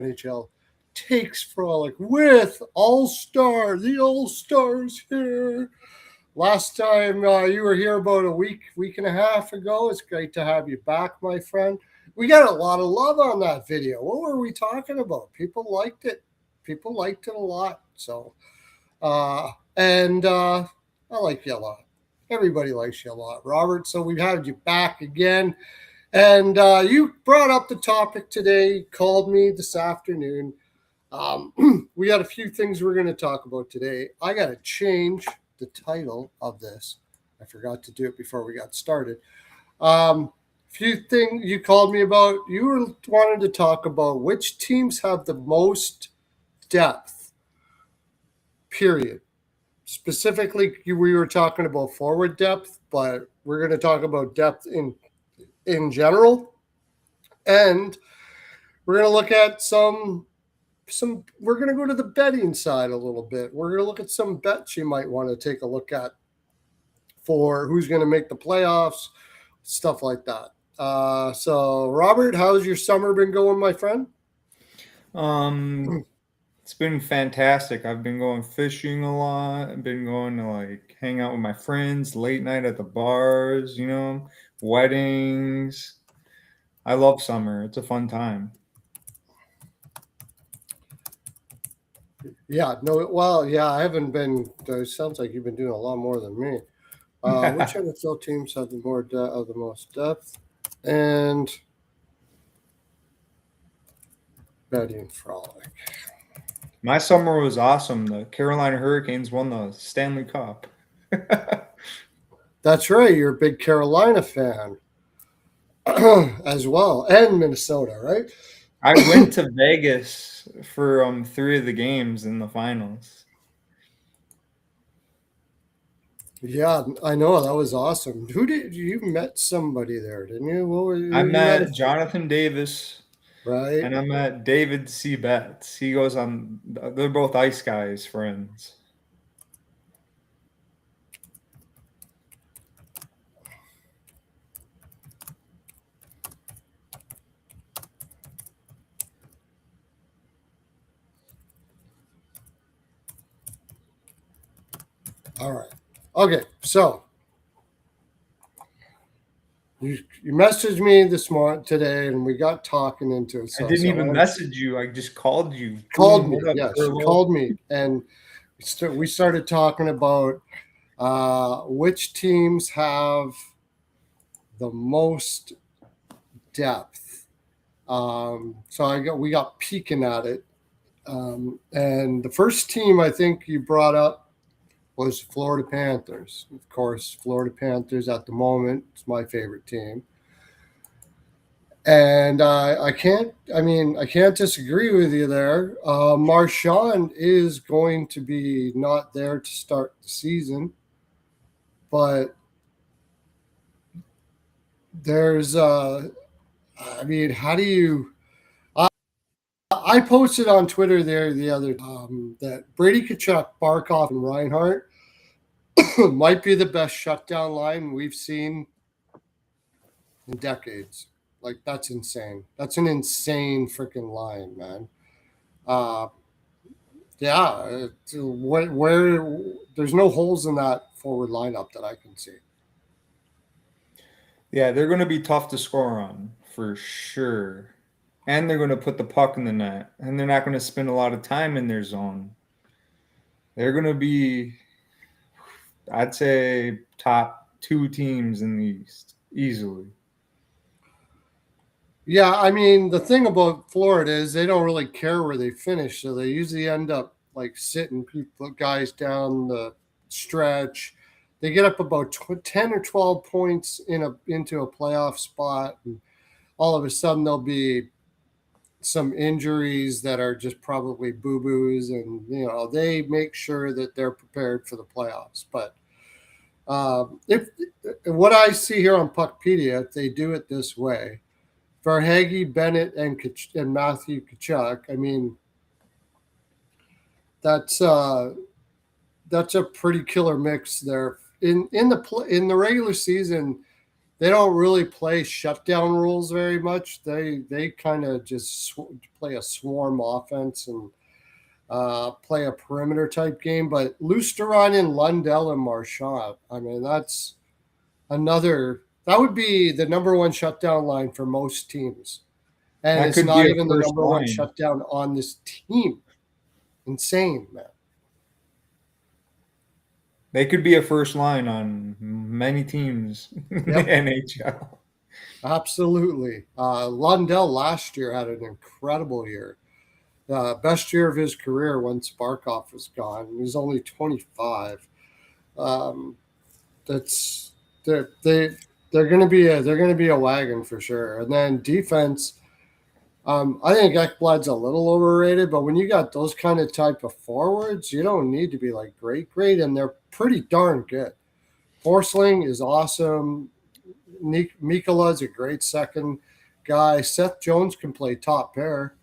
NHL Takes Frolic with the All Stars here. Last time you were here about a week and a half ago. It's great to have you back, my friend. We got a lot of love on that video. What were we talking about? People liked it. People liked it a lot. And I like you a lot. Everybody likes you a lot, Robert. So we've had you back again. And you brought up the topic today, called me this afternoon. We got a few things we're going to talk about today. I got to change the title of this. I forgot to do it before we got started. Few things you called me about. You were wanted to talk about which teams have the most depth, period. Specifically, we were talking about forward depth, but we're going to talk about depth in general, and we're going to look at some we're going to go to the betting side a little bit. We're going to look at some bets you might want to take a look at for who's going to make the playoffs, stuff like that. So Robert, how's your summer been going, my friend? It's been fantastic. I've been going fishing a lot. I've been going to hang out with my friends, late night at the bars, weddings. I love summer. It's a fun time. Yeah, no, well, yeah, I haven't been. It sounds like you've been doing a lot more than me. Which NFL teams have the most depth and betting frolic? My summer was awesome. The Carolina Hurricanes won the Stanley Cup. That's right. You're a big Carolina fan as well, and Minnesota, right? I went to Vegas for three of the games in the finals. Yeah, I know that was awesome. Who did you met somebody there, didn't you? I You met met Jonathan Davis right? and I met David C. Betts. He goes on. They're both Ice Guys friends. All right. Okay, so you messaged me this morning today, and we got talking into it. I So didn't so I even want to message you. I just called you. called Boom. me. What up, Yes, you Pearlos? called me, and we started talking about which teams have the most depth. We got peeking at it, and the first team I think you brought up was Florida Panthers. Of course, Florida Panthers at the moment is my favorite team. And I can't disagree with you there. Marchand is going to be not there to start the season, but there's, how do you? I posted on Twitter there the other that Brady Kachuk, Barkov, and Reinhardt might be the best shutdown line we've seen in decades. Like that's insane. That's an insane freaking line, man. Uh, yeah, where there's no holes in that forward lineup that I can see. Yeah, they're going to be tough to score on for sure. And they're going to put the puck in the net. And they're not going to spend a lot of time in their zone. They're going to be, I'd say, top two teams in the East easily. Yeah, I mean the thing about Florida is they don't really care where they finish, so they usually end up like sitting people guys down the stretch. They get up about 10 or 12 points into a playoff spot, and all of a sudden there'll be some injuries that are just probably boo boos, and they make sure that they're prepared for the playoffs. But if what I see here on Puckpedia, if they do it this way, Verhage, Bennett, and Matthew Kachuk, I mean that's uh, that's a pretty killer mix there. In the regular season, they don't really play shutdown rules very much. They kind of just play a swarm offense and play a perimeter type game. But Lusteron, Lundell, and Marchand, I mean, that's another. That would be the number one shutdown line for most teams. And That it's could be not a even the first number one line. shutdown on this team. Insane, man. They could be a first line on many teams in the Yep. NHL. Absolutely. Lundell last year had an incredible year. Best year of his career once Barkov was gone. He's only 25. That's they're going to be a wagon for sure. And then defense, I think Ekblad's a little overrated, but when you got those kind of type of forwards, you don't need to be like great, and they're pretty darn good. Forsling is awesome. Mikola's a great second guy. Seth Jones can play top pair,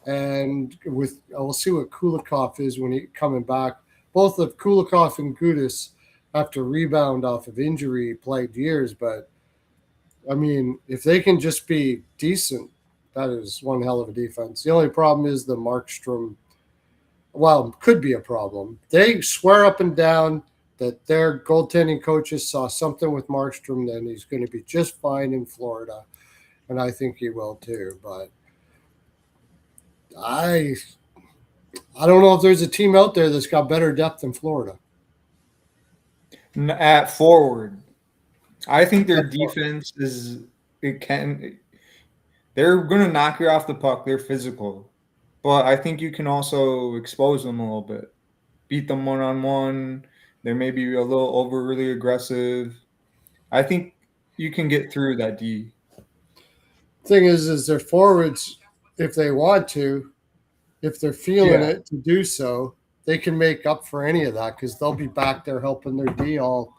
and we'll see what Kulikov is when he coming back. Both of Kulikov and Gudis have to rebound off of injury, played years, but I mean, if they can just be decent, that is one hell of a defense. The only problem is the Markstrom. Well, could be a problem. They swear up and down that their goaltending coaches saw something with Markstrom, then he's going to be just fine in Florida, and I think he will too. But I don't know if there's a team out there that's got better depth than Florida. At forward, I think their defense is they're going to knock you off the puck. They're physical, but I think you can also expose them a little bit, beat them one-on-one. They may be a little overly aggressive. I think you can get through that D. Thing is their forwards, if they want to, if they're feeling it to do so, they can make up for any of that because they'll be back there helping their D all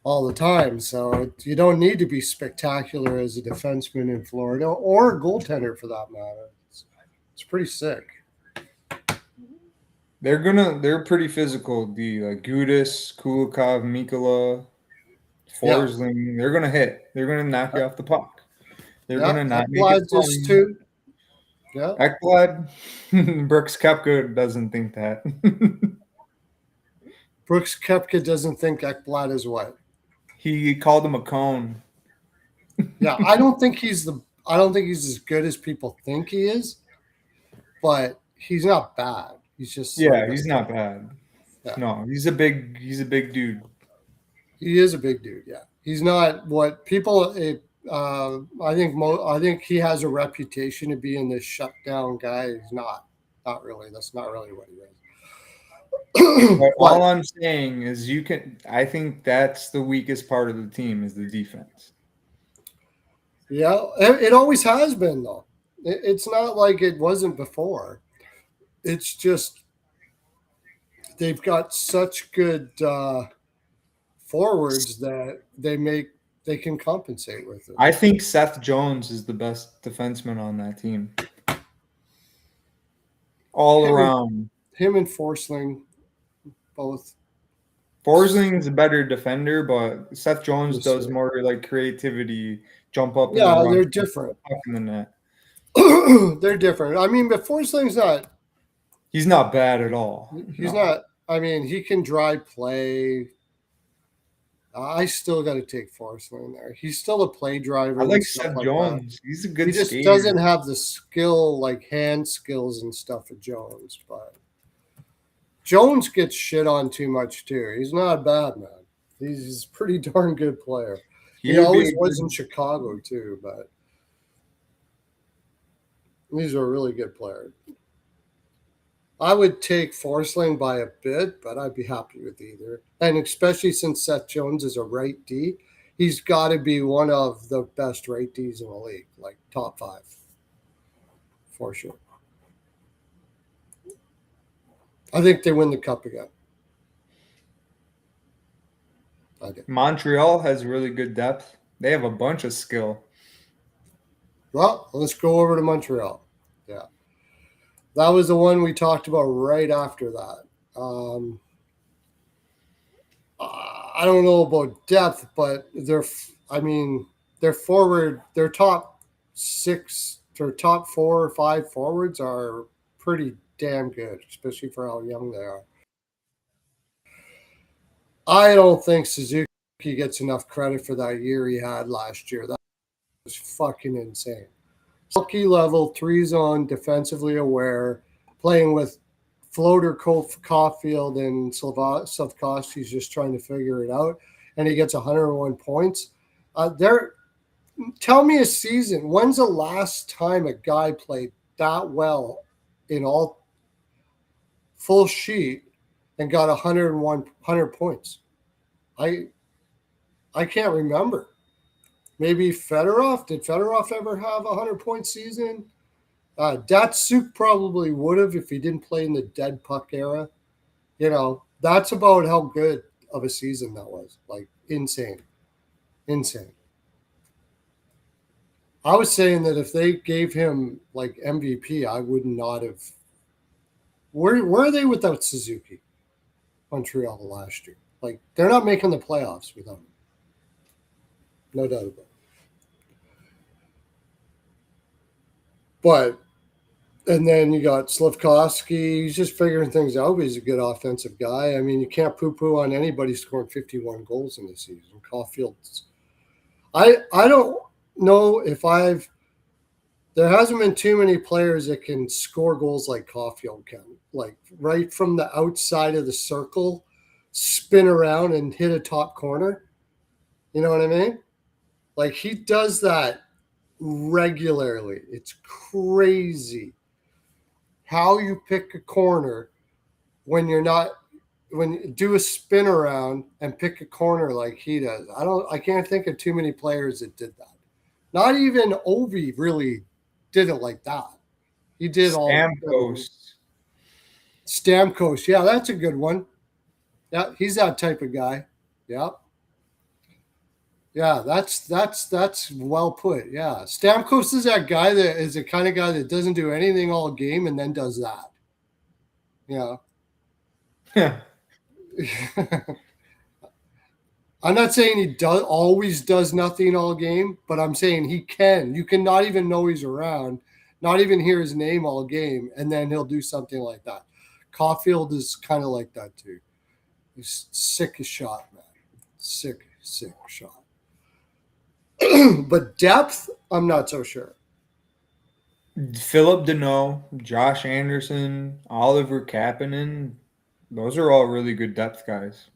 the time. So you don't need to be spectacular as a defenseman in Florida or a goaltender for that matter. It's pretty sick. They're pretty physical. D like Gudis, Kulikov, Mikola, Forsling. Yeah. They're gonna hit. They're gonna knock you off the puck. They're gonna not make it fun. Too. Yeah. Ekblad, Brooks Koepka doesn't think that. Brooks Koepka doesn't think Ekblad is what? He called him a cone. Yeah, I don't think he's as good as people think he is, but he's not bad. He's just he's not bad. Yeah. No, he's a big dude. He is a big dude. Yeah, he's not what people. I think he has a reputation of being this shutdown guy. He's not really. That's not really what he is. But all I'm saying is I think that's the weakest part of the team is the defense. Yeah, it always has been though. It's not like it wasn't before. It's just they've got such good forwards that they can compensate with it. I think Seth Jones is the best defenseman on that team. Around. Him and Forsling, both. Forsling's a better defender, but Seth Jones does more like creativity, jump up. Yeah, they're different. In the net. They're different. I mean, but Forsling's not. He's not bad at all. He's not. I mean, he can drive play. I still got to take Forsling there. He's still a play driver. I like Seth Jones. That. He's a good skater. He just doesn't have the skill, like hand skills and stuff of Jones. But Jones gets shit on too much too. He's not a bad man. He's a pretty darn good player. He always was in Chicago too, but he's a really good player. I would take Forsling by a bit, but I'd be happy with either. And especially since Seth Jones is a right D, he's got to be one of the best right Ds in the league, like top 5, for sure. I think they win the cup again. I do. Montreal has really good depth. They have a bunch of skill. Well, let's go over to Montreal. Yeah. That was the one we talked about right after that. I don't know about depth, but I mean, their forward, their top 6 or top 4 or 5 forwards are pretty damn good, especially for how young they are. I don't think Suzuki gets enough credit for that year he had last year. That was fucking insane. Sulky level, 3-zone, defensively aware, playing with floater Caulfield and Slavkovsky's just trying to figure it out, and he gets 101 points. Tell me a season. When's the last time a guy played that well in all full sheet and got 100 points? I can't remember. Maybe Fedorov. Did Fedorov ever have a 100-point season? Datsuk probably would have if he didn't play in the dead puck era. You know, that's about how good of a season that was. Like, insane. Insane. I was saying that if they gave him, like, MVP, I would not have. Where are they without Suzuki? Montreal last year. Like, they're not making the playoffs without him. No doubt about it. But, and then you got Slavkovsky. He's just figuring things out, but he's a good offensive guy. I mean, you can't poo-poo on anybody scoring 51 goals in the season. Caulfield's. I don't know if there hasn't been too many players that can score goals like Caulfield can. Like, right from the outside of the circle, spin around and hit a top corner. You know what I mean? Like, he does that regularly. It's crazy how you pick a corner when you do a spin around and pick a corner like he does. I can't think of too many players that did that. Not even Ovi really did it like that. He did Stamkos. Yeah, that's a good one. Yeah, he's that type of guy. Yeah. Yeah, that's well put. Yeah. Stamkos is that guy that is the kind of guy that doesn't do anything all game and then does that. Yeah. Yeah. I'm not saying he always does nothing all game, but I'm saying he can. You can not even know he's around, not even hear his name all game, and then he'll do something like that. Caulfield is kind of like that too. He's sick as shot, man. Sick shot. But depth, I'm not so sure. Philip Deneau, Josh Anderson, Oliver Kapanen, those are all really good depth guys.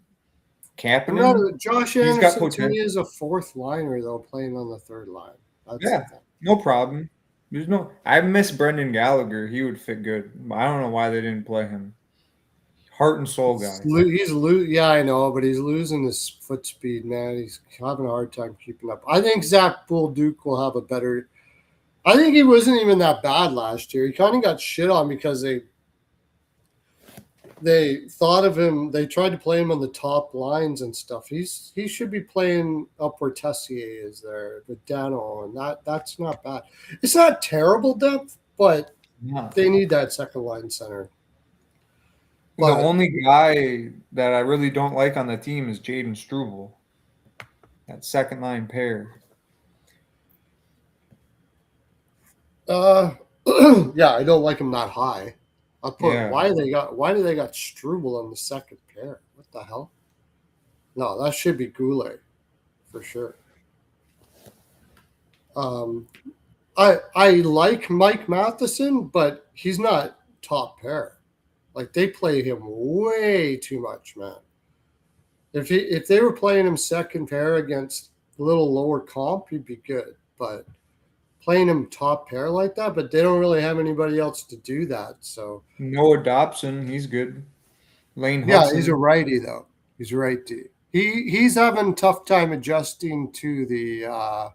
Kapanen, Josh Anderson to me is a fourth liner though, playing on the third line. That's no problem. I miss Brendan Gallagher. He would fit good. I don't know why they didn't play him. Heart and soul guy. Yeah, I know, but he's losing his foot speed, man. He's having a hard time keeping up. I think Zach Bolduc will have a better. I think he wasn't even that bad last year. He kind of got shit on because they thought of him. They tried to play him on the top lines and stuff. He should be playing up where Tessier is there, with Dano, and that's not bad. It's not terrible depth, but they need that second line center. The only guy that I really don't like on the team is Jaden Struble. That second line pair. Yeah, I don't like him that high. Why do they got Struble on the second pair? What the hell? No, that should be Goulet for sure. I like Mike Matheson, but he's not top pair. Like, they play him way too much, man. If they were playing him second pair against a little lower comp, he'd be good. But playing him top pair like that, but they don't really have anybody else to do that. So Noah Dobson, he's good. Lane Hudson. Yeah, he's a righty though. He's a righty. He's having a tough time adjusting to the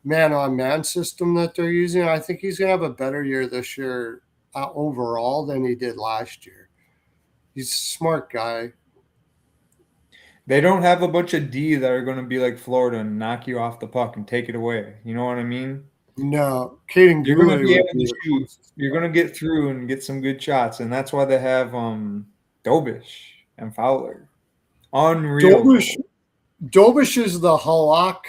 man-on-man system that they're using. I think he's gonna have a better year this year overall than he did last year. He's a smart guy. They don't have a bunch of D that are going to be like Florida and knock you off the puck and take it away. You know what I mean? No. Caden You're going to be able to shoot. You're going to get through and get some good shots, and that's why they have Dobish and Fowler. Unreal. Dobish is the Halak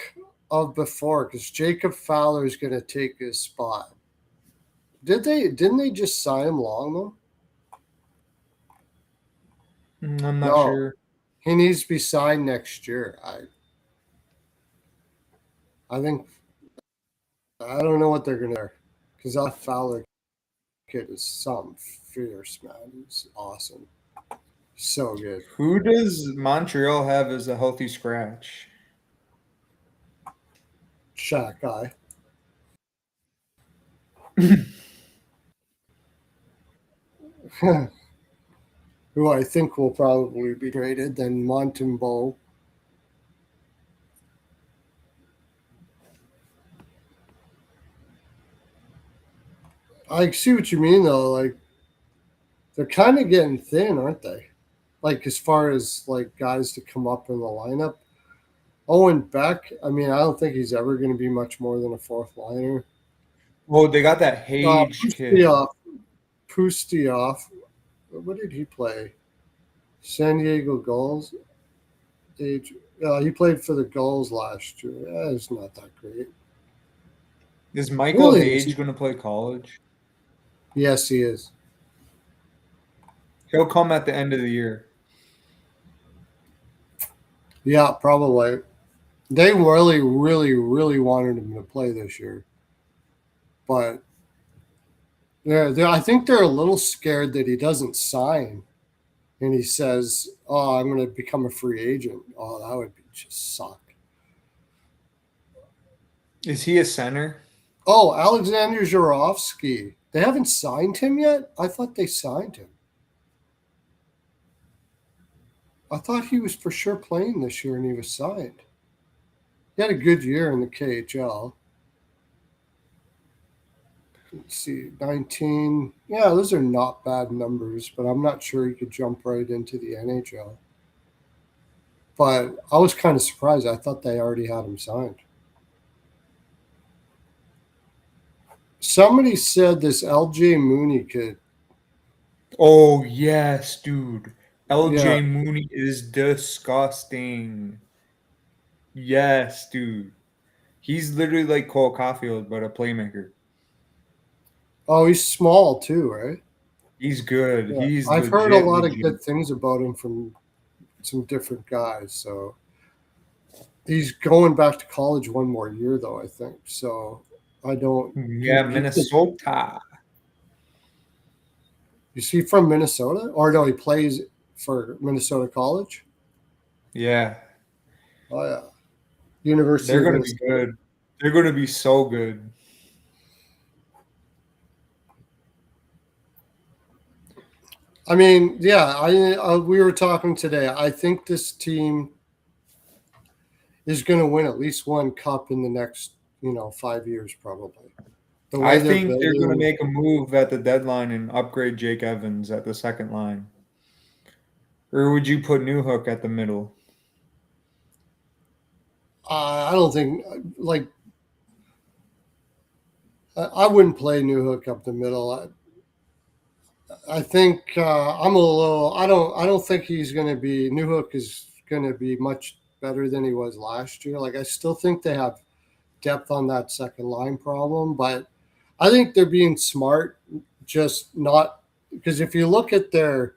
of before because Jacob Fowler is going to take his spot. Didn't they just sign him long though? I'm not No, sure. he needs to be signed next year. I think I don't know what they're going to because that Fowler kid is some fierce man. He's awesome, so good. Who does Montreal have as a healthy scratch? Shot guy. Who I think will probably be traded, then Montembeau. I see what you mean though. Like they're kind of getting thin, aren't they? Like as far as like guys to come up in the lineup. Owen Beck. I mean, I don't think he's ever going to be much more than a fourth liner. Well, they got that Hage kid. Pustioff. What did he play? San Diego Gulls. He played for the Gulls last year. It's not that great. Is Michael Hage going to play college? Yes, he is. He'll come at the end of the year. Yeah, probably. They really, really, really wanted him to play this year. But I think they're a little scared that he doesn't sign. And he says, "Oh, I'm going to become a free agent." Oh, that would just suck. Is he a center? Oh, Alexander Zhuravsky. They haven't signed him yet? I thought they signed him. I thought he was for sure playing this year and he was signed. He had a good year in the KHL. Let's see, 19. Yeah, those are not bad numbers, but I'm not sure he could jump right into the NHL. But I was kind of surprised. I thought they already had him signed. Somebody said this LJ Mooney kid. Oh, yes, dude. LJ Yeah. Mooney is disgusting. Yes, dude. He's literally like Cole Caulfield, but a playmaker. Oh, he's small too, right? He's good. Yeah. He's I've heard a legit, lot of legit. good things about him from some different guys. So he's going back to college one more year, though, I think. So I don't. Yeah, Minnesota. Is he from Minnesota? Or no, he plays for Minnesota College? Yeah. Oh, yeah. University They're of going to Minnesota. be good. They're going to be so good. I mean, yeah, we were talking today. I think this team is going to win at least one cup in the next, 5 years, probably. The way I they're think they're going to building, make a move at the deadline and upgrade Jake Evans at the second line. Or would you put Newhook at the middle? I don't think like I wouldn't play Newhook up the middle. I think I'm a little. I don't think he's going to be. Newhook is going to be much better than he was last year. Like I still think they have depth on that second line problem, but I think they're being smart. Just not because if you look at their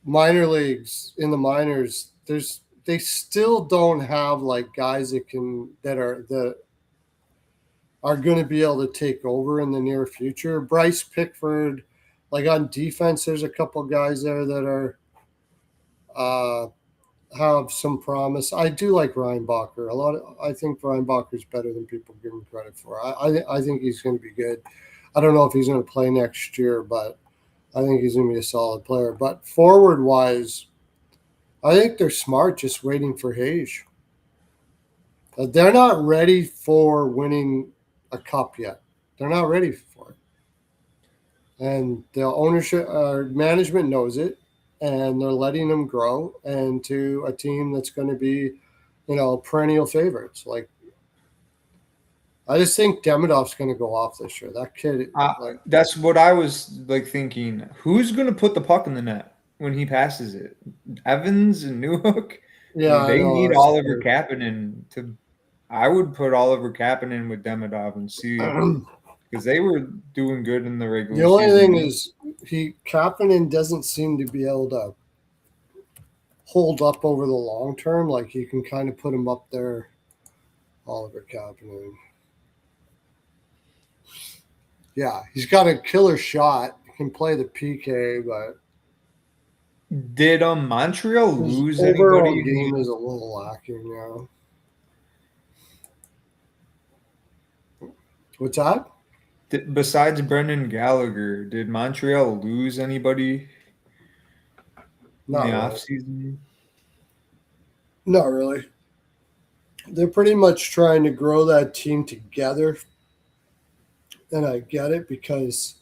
minor leagues in the minors, they still don't have like guys that are going to be able to take over in the near future. Bryce Pickford, like on defense, there's a couple guys there that are have some promise. I do like Reinbacher. I think Reinbacher's better than people give him credit for. I think he's going to be good. I don't know if he's going to play next year, but I think he's going to be a solid player. But forward wise, I think they're smart, just waiting for Hage. They're not ready for winning a cup yet. They're not ready for it. And the ownership management knows it, and they're letting them grow into a team that's going to be, perennial favorites. Like, I just think Demidov's going to go off this year. That kid, That's what I was like thinking. Who's going to put the puck in the net when he passes it? Evans and Newhook? Yeah, I They know. need Oliver Kapanen to. I would put Oliver Kapanen with Demidov and see, because they were doing good in the The regular only season. thing is, Kapanen doesn't seem to be able to hold up over the long term. Like you can kind of put him up there, Oliver Kapanen. Yeah, he's got a killer shot. He can play the PK, but Did Montreal his lose overall anybody? game is a little lacking now. What's that? Besides Brendan Gallagher, did Montreal lose anybody in Not the really. offseason? Not really. They're pretty much trying to grow that team together. And I get it because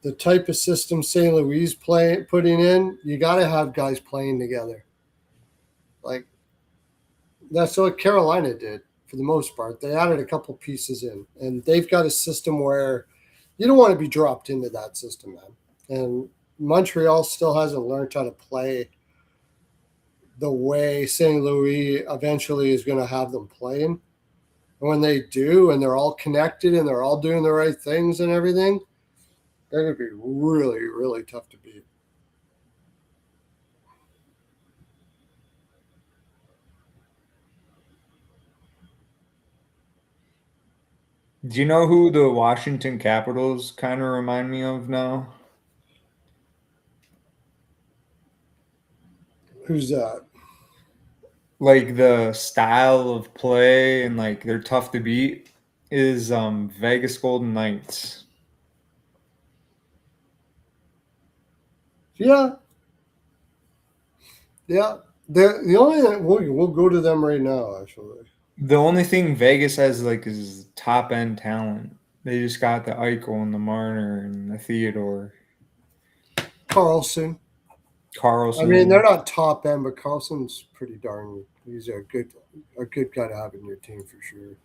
the type of system St. Louis putting in, you got to have guys playing together. Like that's what Carolina did for the most part. They added a couple pieces in, and they've got a system where you don't want to be dropped into that system, man. And Montreal still hasn't learned how to play the way St. Louis eventually is going to have them playing. And when they do, and they're all connected and they're all doing the right things and everything, they're going to be really, really tough to beat. Do you know who the Washington Capitals kind of remind me of now? Who's that? Like the style of play and like they're tough to beat is Vegas Golden Knights. Yeah, yeah. The only thing we'll go to them right now. Actually, The only thing Vegas has like is top end talent. They just got the Eichel and the Marner and the Theodore. Carlson. I mean, they're Carlson. not top end, but Carlson's pretty darn. He's a good guy to have in your team for sure.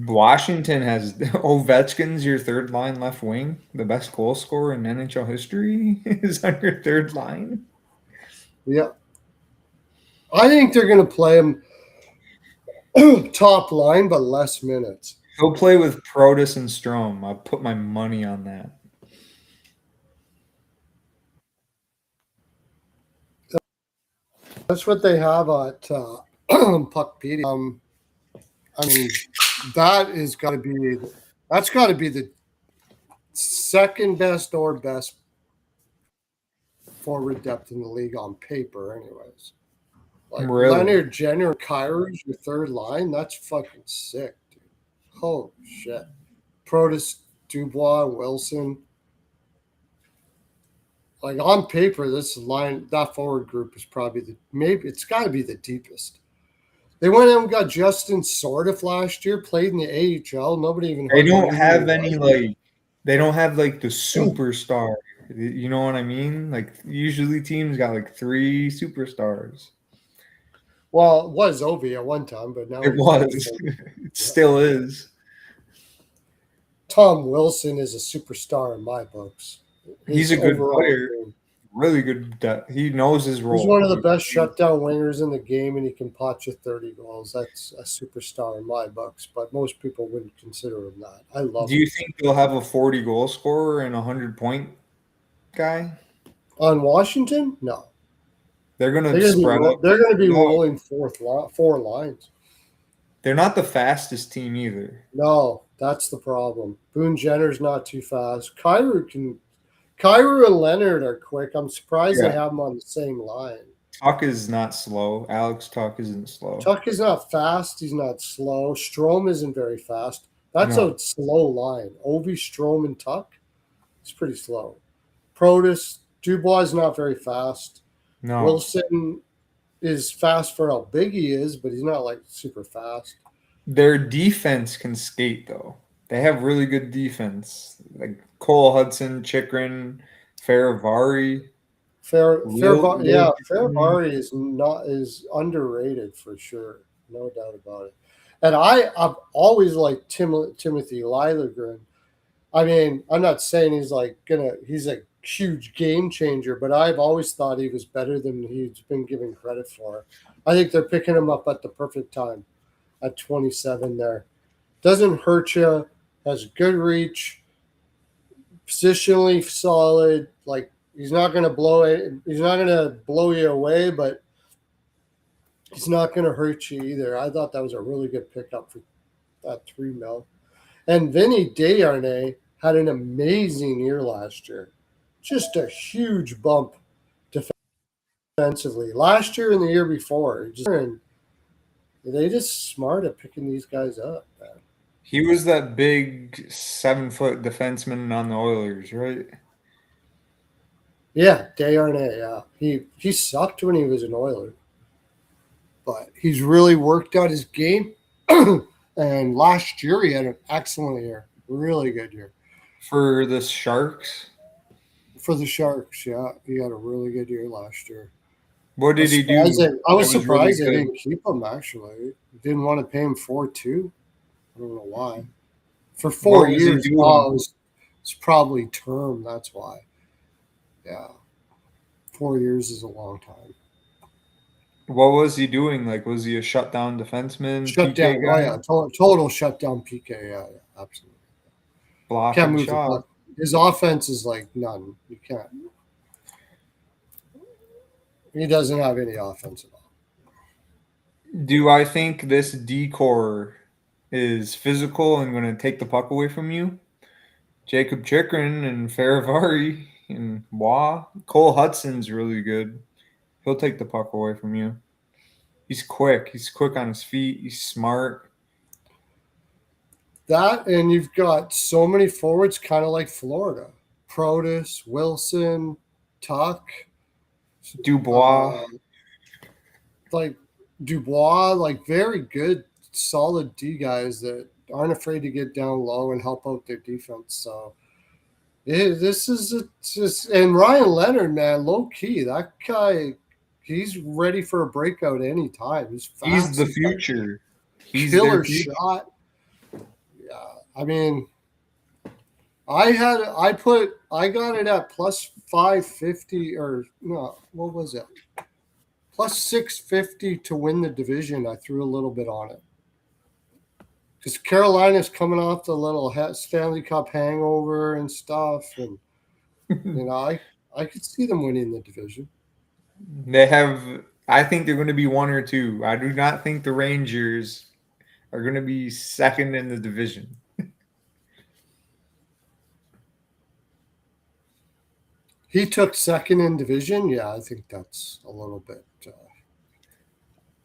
Washington has Ovechkin's your third line left wing. The best goal scorer in NHL history is on your third line. Yeah, I think they're going to play him top line, but less minutes. He'll play with Protus and Strome. I'll put my money on that. That's what they have at Puckpedia. I mean, that's got to be the second best or best forward depth in the league on paper, anyways. Like Really? Leonard, Jenner, Kyrie's your third line. That's fucking sick, dude. Holy shit. Protus, Dubois, Wilson. Like on paper, that forward group is probably maybe it's got to be the deepest. They went out and got Justin Sordiff last year, played in the AHL. Nobody even They hardly don't knew have who he any was. they don't have like the superstar. You know what I mean? Like usually teams got like 3 superstars. Well, it was Ovi at one time, but now It he's was. It still is. Tom Wilson is a superstar in my books. He's His a good overall player. game. Really good. He knows his He's role. one of the best shutdown wingers in the game, and he can pot you 30 goals. That's a superstar in my books, but most people wouldn't consider him that. I love Do you him. think they'll have a 40 goal scorer and a 100-point guy? On Washington, no. They're going They're to spread out. they're going to be No, rolling four lines. they're not the fastest team either. No, that's the problem. Boone Jenner's not too fast. Kyrou and Leonard are quick. I'm surprised they Yeah. have them on the same line. Tuck is not slow. Alex Tuck isn't slow. Tuck is not fast. He's not slow. Strome isn't very fast. That's No. a slow line. Ovi, Strome, and Tuck. It's pretty slow. Protus, Dubois is not very fast. No. Wilson is fast for how big he is, but he's not like super fast. Their defense can skate though. They have really good defense. Like Cole Hudson, Chikrin, Faravari. Faravari is underrated for sure, no doubt about it. And I've always liked Timothy Liljegren. I mean, I'm not saying he's a huge game changer, but I've always thought he was better than he's been given credit for. I think they're picking him up at the perfect time at 27 there. Doesn't hurt you, has good reach, positionally solid. Like he's not going to blow it. He's not going to blow you away, but he's not going to hurt you either. I thought that was a really good pickup for that $3 million. And Vinny Desharnais had an amazing year last year. Just a huge bump defensively. Last year and the year before. They just smart at picking these guys up, man. He was that big 7-foot defenseman on the Oilers, right? Yeah, Desharnais, yeah. He sucked when he was an Oiler. But he's really worked out his game. And last year he had an excellent year. Really good year. For the Sharks? For the Sharks, yeah. He had a really good year last year. What did he do? I was surprised really they didn't keep him, actually. Didn't want to pay him 4-2. I don't know why. For 4 years, it's probably term. That's why. Yeah. 4 years is a long time. What was he doing? Like, was he a shutdown defenseman? Shutdown. Oh, yeah. Total shutdown PK. Yeah, absolutely. Can't move the puck. His offense is like none. You can't. He doesn't have any offense at all. Do I think this decor is physical and going to take the puck away from you? Jacob Chikrin and Faravari and Wah. Cole Hudson's really good. He'll take the puck away from you. He's quick. He's quick on his feet. He's smart. That, and you've got so many forwards kind of like Florida. Protas, Wilson, Tuck. Dubois. Dubois, like very good, solid D guys that aren't afraid to get down low and help out their defense. So and Ryan Leonard, man, low key, that guy, he's ready for a breakout anytime. He's fast. He's the future. He's killer shot. Yeah, I mean, I got it at plus 550 or no, what was it? Plus 650 to win the division. I threw a little bit on it. Because Carolina's coming off the little Stanley Cup hangover and stuff. And, I could see them winning the division. I think they're going to be 1 or 2. I do not think the Rangers are going to be second in the division. He took second in division. Yeah, I think that's a little bit.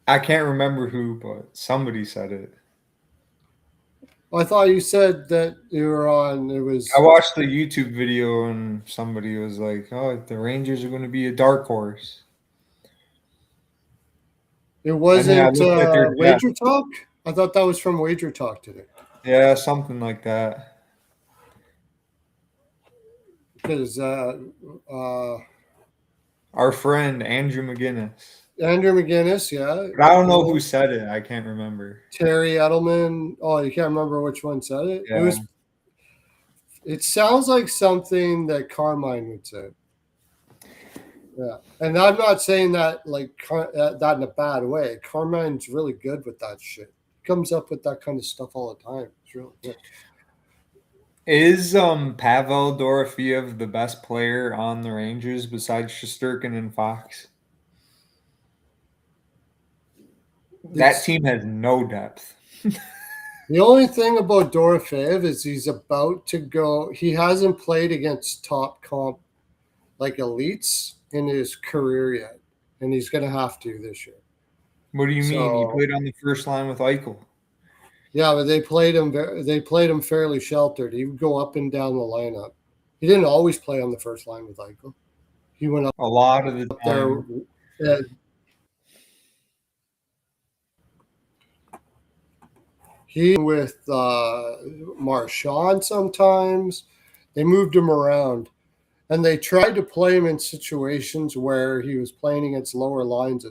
I can't remember who, but somebody said it. Well, I thought you said that you were on. It was. I watched the YouTube video and somebody was like, "Oh, the Rangers are going to be a dark horse." It wasn't Wager Talk. I thought that was from Wager Talk today. Yeah, something like that. Because our friend Andrew McGinnis. Andrew McGinnis, yeah. But I don't know who said it. I can't remember. Terry Edelman. Oh, you can't remember which one said it? Yeah. It sounds like something that Carmine would say. Yeah. And I'm not saying that like that in a bad way. Carmine's really good with that shit. He comes up with that kind of stuff all the time. It's really good. Is Pavel Dorofeyev the best player on the Rangers besides Shesterkin and Fox? That team has no depth. The only thing about Dorofeyev is he's about to go. He hasn't played against top comp like elites in his career yet, and he's going to have to this year. What do you mean? He played on the first line with Eichel. Yeah, but they played him fairly sheltered. He would go up and down the lineup. He didn't always play on the first line with Eichel. He went up a lot of the time. There. He with Marchand sometimes. They moved him around. And they tried to play him in situations where he was playing against lower lines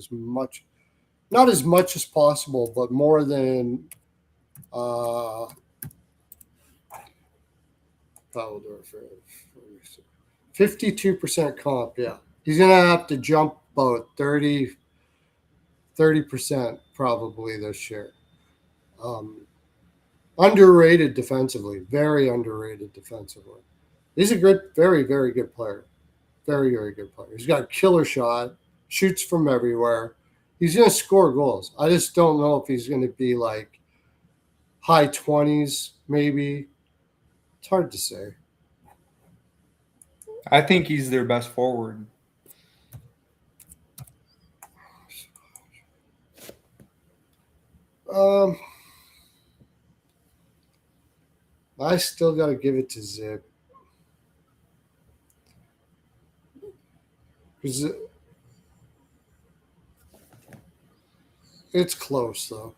not as much as possible, but more than 52% comp, yeah. He's going to have to jump about 30% probably this year. Underrated defensively, very underrated defensively. He's a good, very, very good player. Very, very good player. He's got a killer shot, shoots from everywhere. He's going to score goals. I just don't know if he's going to be like high 20s, maybe. It's hard to say. I think he's their best forward. I still got to give it to Zip. Because it's close, though.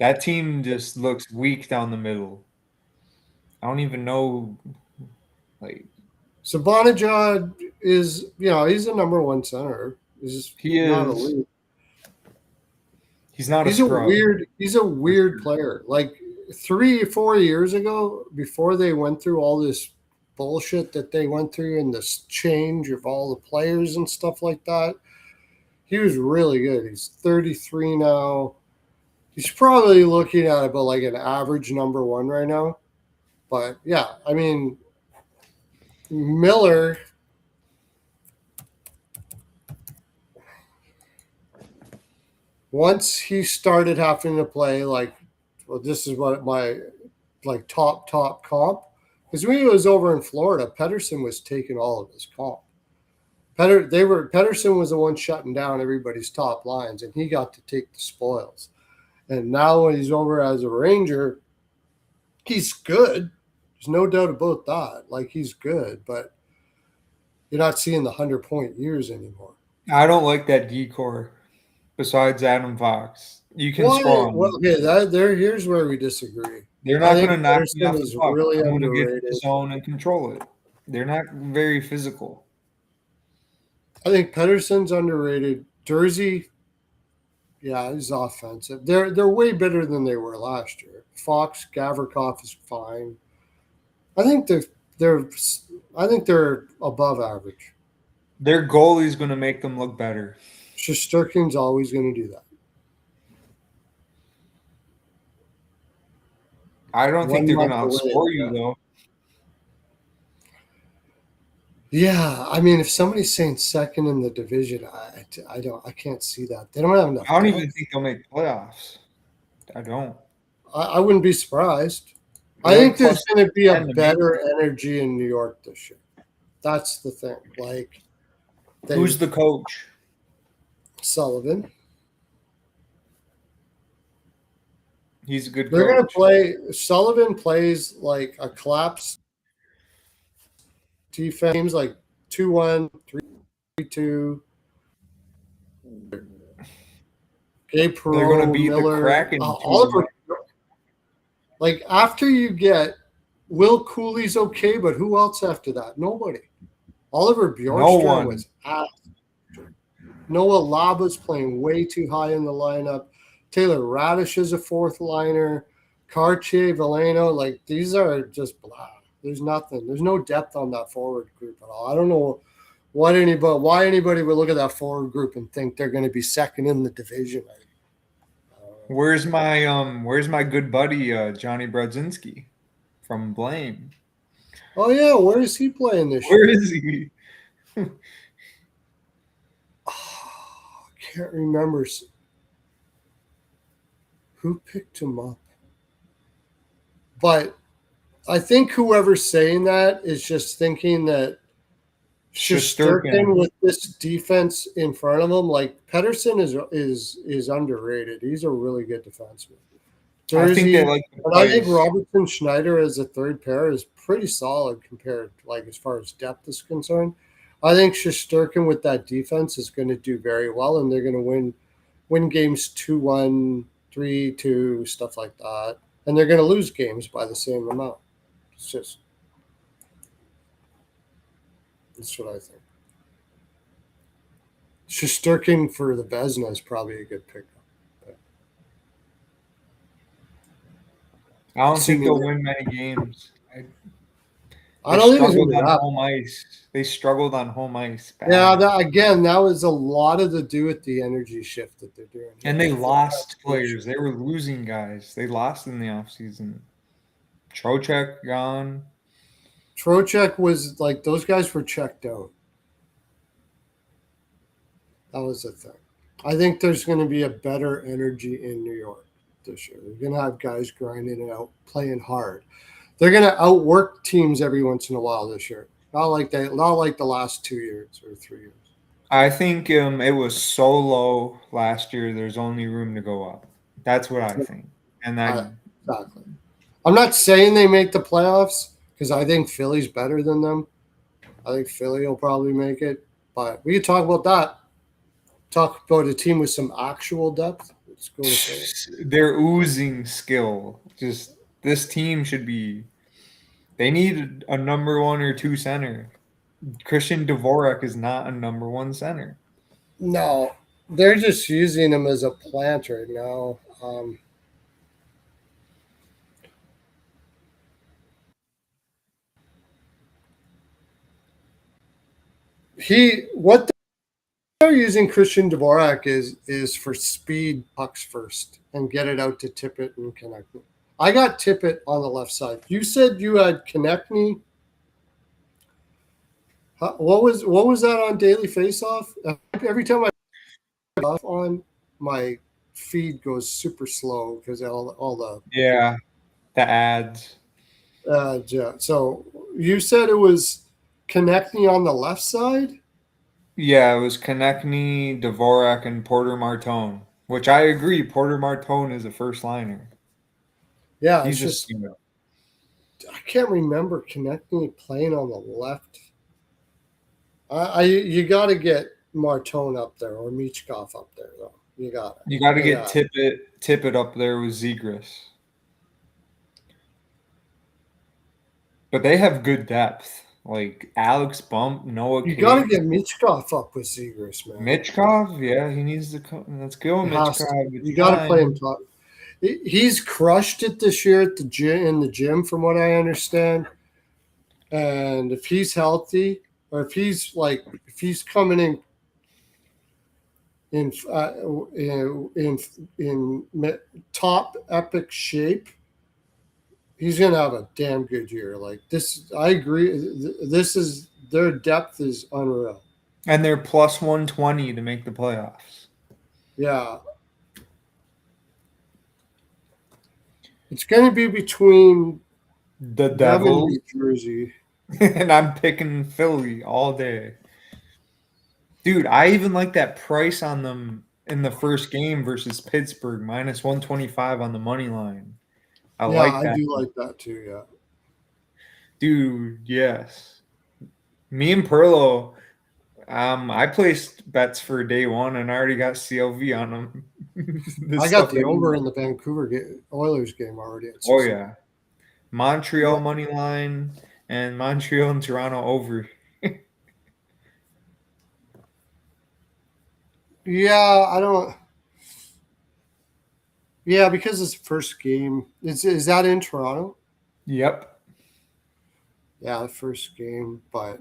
That team just looks weak down the middle. I don't even know, like. Sabanajad is, he's the number one center. He not is. elite. He's not He's a scrub. He's a weird player. Like 3-4 years ago, before they went through all this bullshit that they went through and this change of all the players and stuff like that, he was really good. He's 33 now. He's probably looking at about like an average number one right now. But yeah, I mean, Miller, once he started having to play this is what my top comp, because when he was over in Florida, Pettersson was taking all of his comp. Pettersson was the one shutting down everybody's top lines, and he got to take the spoils. And now when he's over as a Ranger, he's good. There's no doubt about that. Like, he's good, but you're not seeing the 100-point years anymore. I don't like that decor. Besides Adam Fox, you can score on them. Okay, here's where we disagree. They're not going to knock me off Pettersson the is puck. really I'm going to get underrated. the zone and control it. They're not very physical. I think Pettersson's underrated. Jersey, yeah, he's offensive. They're way better than they were last year. Fox, Gavrikov is fine. I think they're above average. Their goalie's going to make them look better. Shesterkin's always going to do that. I don't think they're going to outscore you, though. Yeah, I mean, if somebody's saying second in the division, I can't see that. They don't have enough. I don't even think they'll make playoffs. I don't. I wouldn't be surprised. I think there's going to be a better energy in New York this year. That's the thing. Like, who's the coach? Sullivan. He's a good coach. They're going to play. Sullivan plays like a collapse defense, teams like 2-1, 3-2. Gabe Perreault, they're going to beat Miller, the Kraken. Oliver. Like, after you get Will Cooley's okay, but who else after that? Nobody. Oliver Bjorkstrand was out. Noah Laba's playing way too high in the lineup. Taylor Radish is a fourth liner. Cartier, Veleno, like, these are just blah. There's nothing. There's no depth on that forward group at all. I don't know why anybody would look at that forward group and think they're going to be second in the division. Where's my good buddy Johnny Brodzinski from Blame? Oh yeah, where is he playing this year? Where is he? I can't remember who picked him up. But I think whoever's saying that is just thinking that Shesterkin with this defense in front of him, like, Pettersson is underrated. He's a really good defenseman. I think they like the I think Robertson Schneider as a third pair is pretty solid compared, like, as far as depth is concerned. I think Shesterkin with that defense is going to do very well, and they're going to win games 2-1, 3-2, stuff like that. And they're going to lose games by the same amount. That's what I think. Shesterkin for the Vezina is probably a good pickup. I don't think they'll win many games. I don't think it's going to be that. Home ice. They struggled on home ice. Bad. Yeah, that was a lot of to do with the energy shift that they're doing. And they lost players. They were losing guys. They lost in the offseason. Trocheck gone. Trocheck was like, those guys were checked out. That was the thing. I think there's going to be a better energy in New York this year. They're going to have guys grinding it out, playing hard. They're going to outwork teams every once in a while this year. Not like the last 2 years or 3 years. I think it was so low last year. There's only room to go up. That's what I think. And that exactly. I'm not saying they make the playoffs because I think Philly's better than them. I think Philly will probably make it, but we can talk about that. Talk about a team with some actual depth. Let's go with Philly. They're oozing skill. Just this team should be. They need a number 1 or 2 center. Christian Dvorak is not a number 1 center. No, they're just using him as a plant right now. What they're using Christian Dvorak is for speed pucks first and get it out to Tippett and Konechny. I got Tippett on the left side. You said you had Konechny. What was that on Daily Faceoff? Every time I off on, my feed goes super slow because all the ads. Yeah. So you said it was Konechny on the left side? Yeah, it was Konechny, Dvorak, and Porter Martone, which I agree. Porter Martone is a first liner. Yeah, he's just I can't remember Konechny playing on the left. You got to get Martone up there or Michkov up there though. You got to get Tippett up there with Zegras. But they have good depth. Like Alex Bump, Noah. You got to get Michkov up with Zegras, man. Michkov, yeah, he needs to come. Let's go, Michkov. You got to play him top. He's crushed it this year at in the gym, from what I understand. And if he's healthy, or if he's coming in top epic shape, he's gonna have a damn good year. Like this, I agree. Their depth is unreal, and they're plus 120 to make the playoffs. Yeah, it's gonna be between the Devils, New Jersey, and I'm picking Philly all day. Dude, I even like that price on them in the first game versus Pittsburgh, minus 125 on the money line. I like that. I do like that too, yeah. Dude, yes. Me and Pearlo, I placed bets for day one and I already got CLV on them. I got the over in the Vancouver Oilers game already. Oh, yeah. Montreal money line and Montreal and Toronto over. Yeah, I don't. Yeah, because it's the first game. Is that in Toronto? Yep. Yeah, the first game, but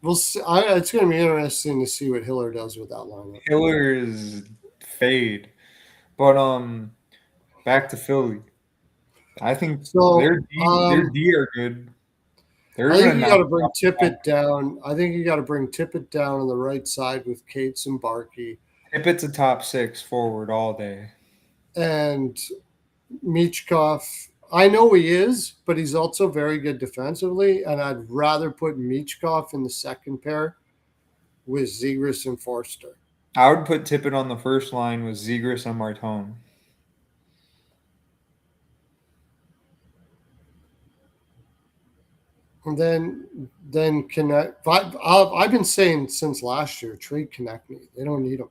we'll see. It's going to be interesting to see what Hiller does with that lineup. Hiller is fade, but back to Philly. I think their D are good. I think you got to bring Tippett down. I think you got to bring Tippett down on the right side with Cates and Barkey. Tippett's a top 6 forward all day. And Michkov, I know he is, but he's also very good defensively. And I'd rather put Michkov in the second pair with Zegras and Forster. I would put Tippett on the first line with Zegras and Martone. And then connect. I've been saying since last year, trade Konechny. They don't need him.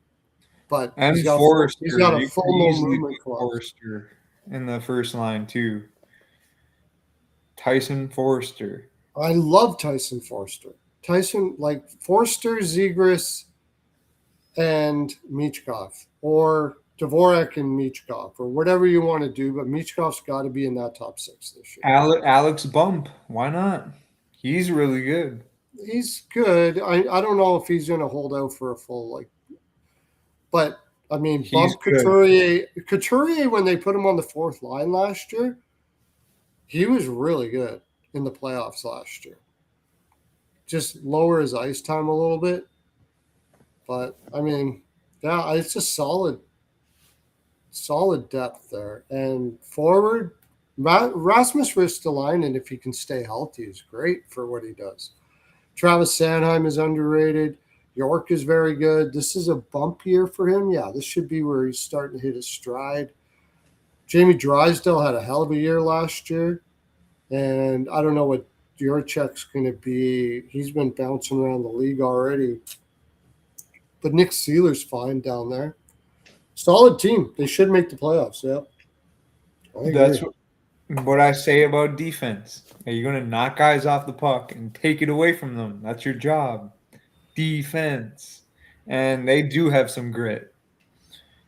But and Forster, he's got a full movement clause. Forster in the first line too. Tyson Forster. I love Tyson Forster. Forster, Zegras, and Michkov, or Dvorak and Michkov, or whatever you want to do, but Michkov's got to be in that top 6 this year. Alex Bump, why not? He's really good. He's good. I don't know if he's going to hold out for a full but I mean, He's Bump good. Couturier, when they put him on the 4th line last year, he was really good in the playoffs last year. Just lower his ice time a little bit. But, I mean, yeah, it's a solid depth there. And forward, Rasmus Ristolainen, if he can stay healthy, is great for what he does. Travis Sanheim is underrated. York is very good. This is a bump year for him. Yeah, this should be where he's starting to hit his stride. Jamie Drysdale had a hell of a year last year. And I don't know what your check's going to be. He's been bouncing around the league already. But Nick Seeler's fine down there. Solid team. They should make the playoffs. Yeah. That's what I say about defense. Are you going to knock guys off the puck and take it away from them? That's your job. Defense. And they do have some grit.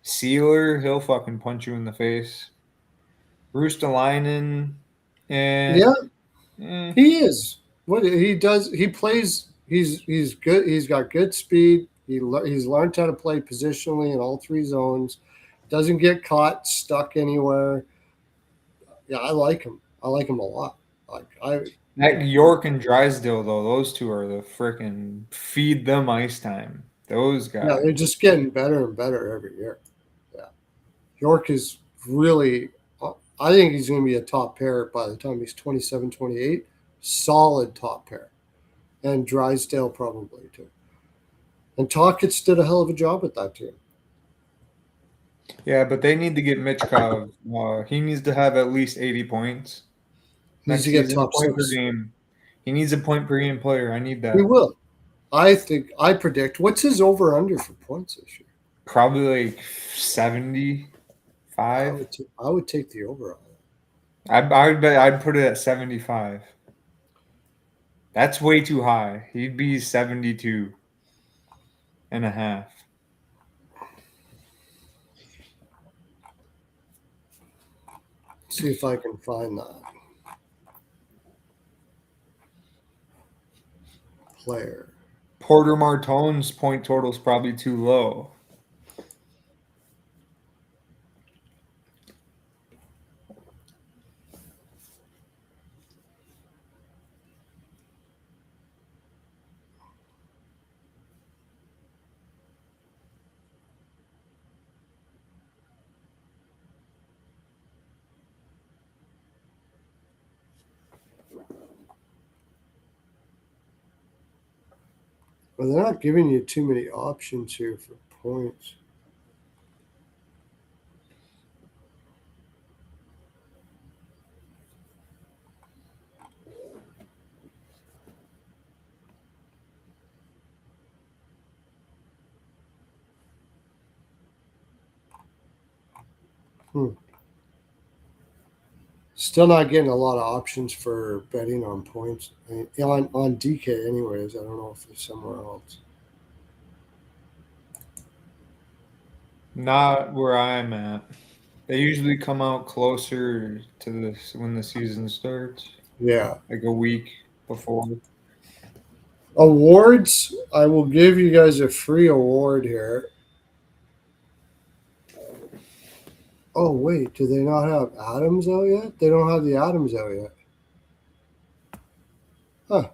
Sealer, he'll fucking punch you in the face. Ristolainen, yeah, he is. What he does, he plays. He's good. He's got good speed. He's learned how to play positionally in all 3 zones. Doesn't get caught stuck anywhere. Yeah, I like him. I like him a lot. That York and Drysdale, though, those two are the freaking feed them ice time. Those guys. Yeah, they're just getting better and better every year. Yeah, York is really. I think he's going to be a top pair by the time he's 27, 28. Solid top pair, and Drysdale probably too. And Tockett did a hell of a job at that team. Yeah, but they need to get Michkov. He needs to have at least 80 points. Needs to get top point 6 per game. He needs a point per game player. I need that. He will. I predict. What's his over under for points this year? Probably like 75. I would take the over on it. I would bet I'd put it at 75. That's way too high. He'd be 72 and a half. See if I can find that player. Porter Martone's point total is probably too low. Well, they're not giving you too many options here for points. Still not getting a lot of options for betting on points on DK. Anyways, I don't know if it's somewhere else. Not where I'm at. They usually come out closer to this when the season starts. Yeah, like a week before. Awards. I will give you guys a free award here. Oh wait, do they not have Adams out yet? They don't have the Adams out yet. Huh.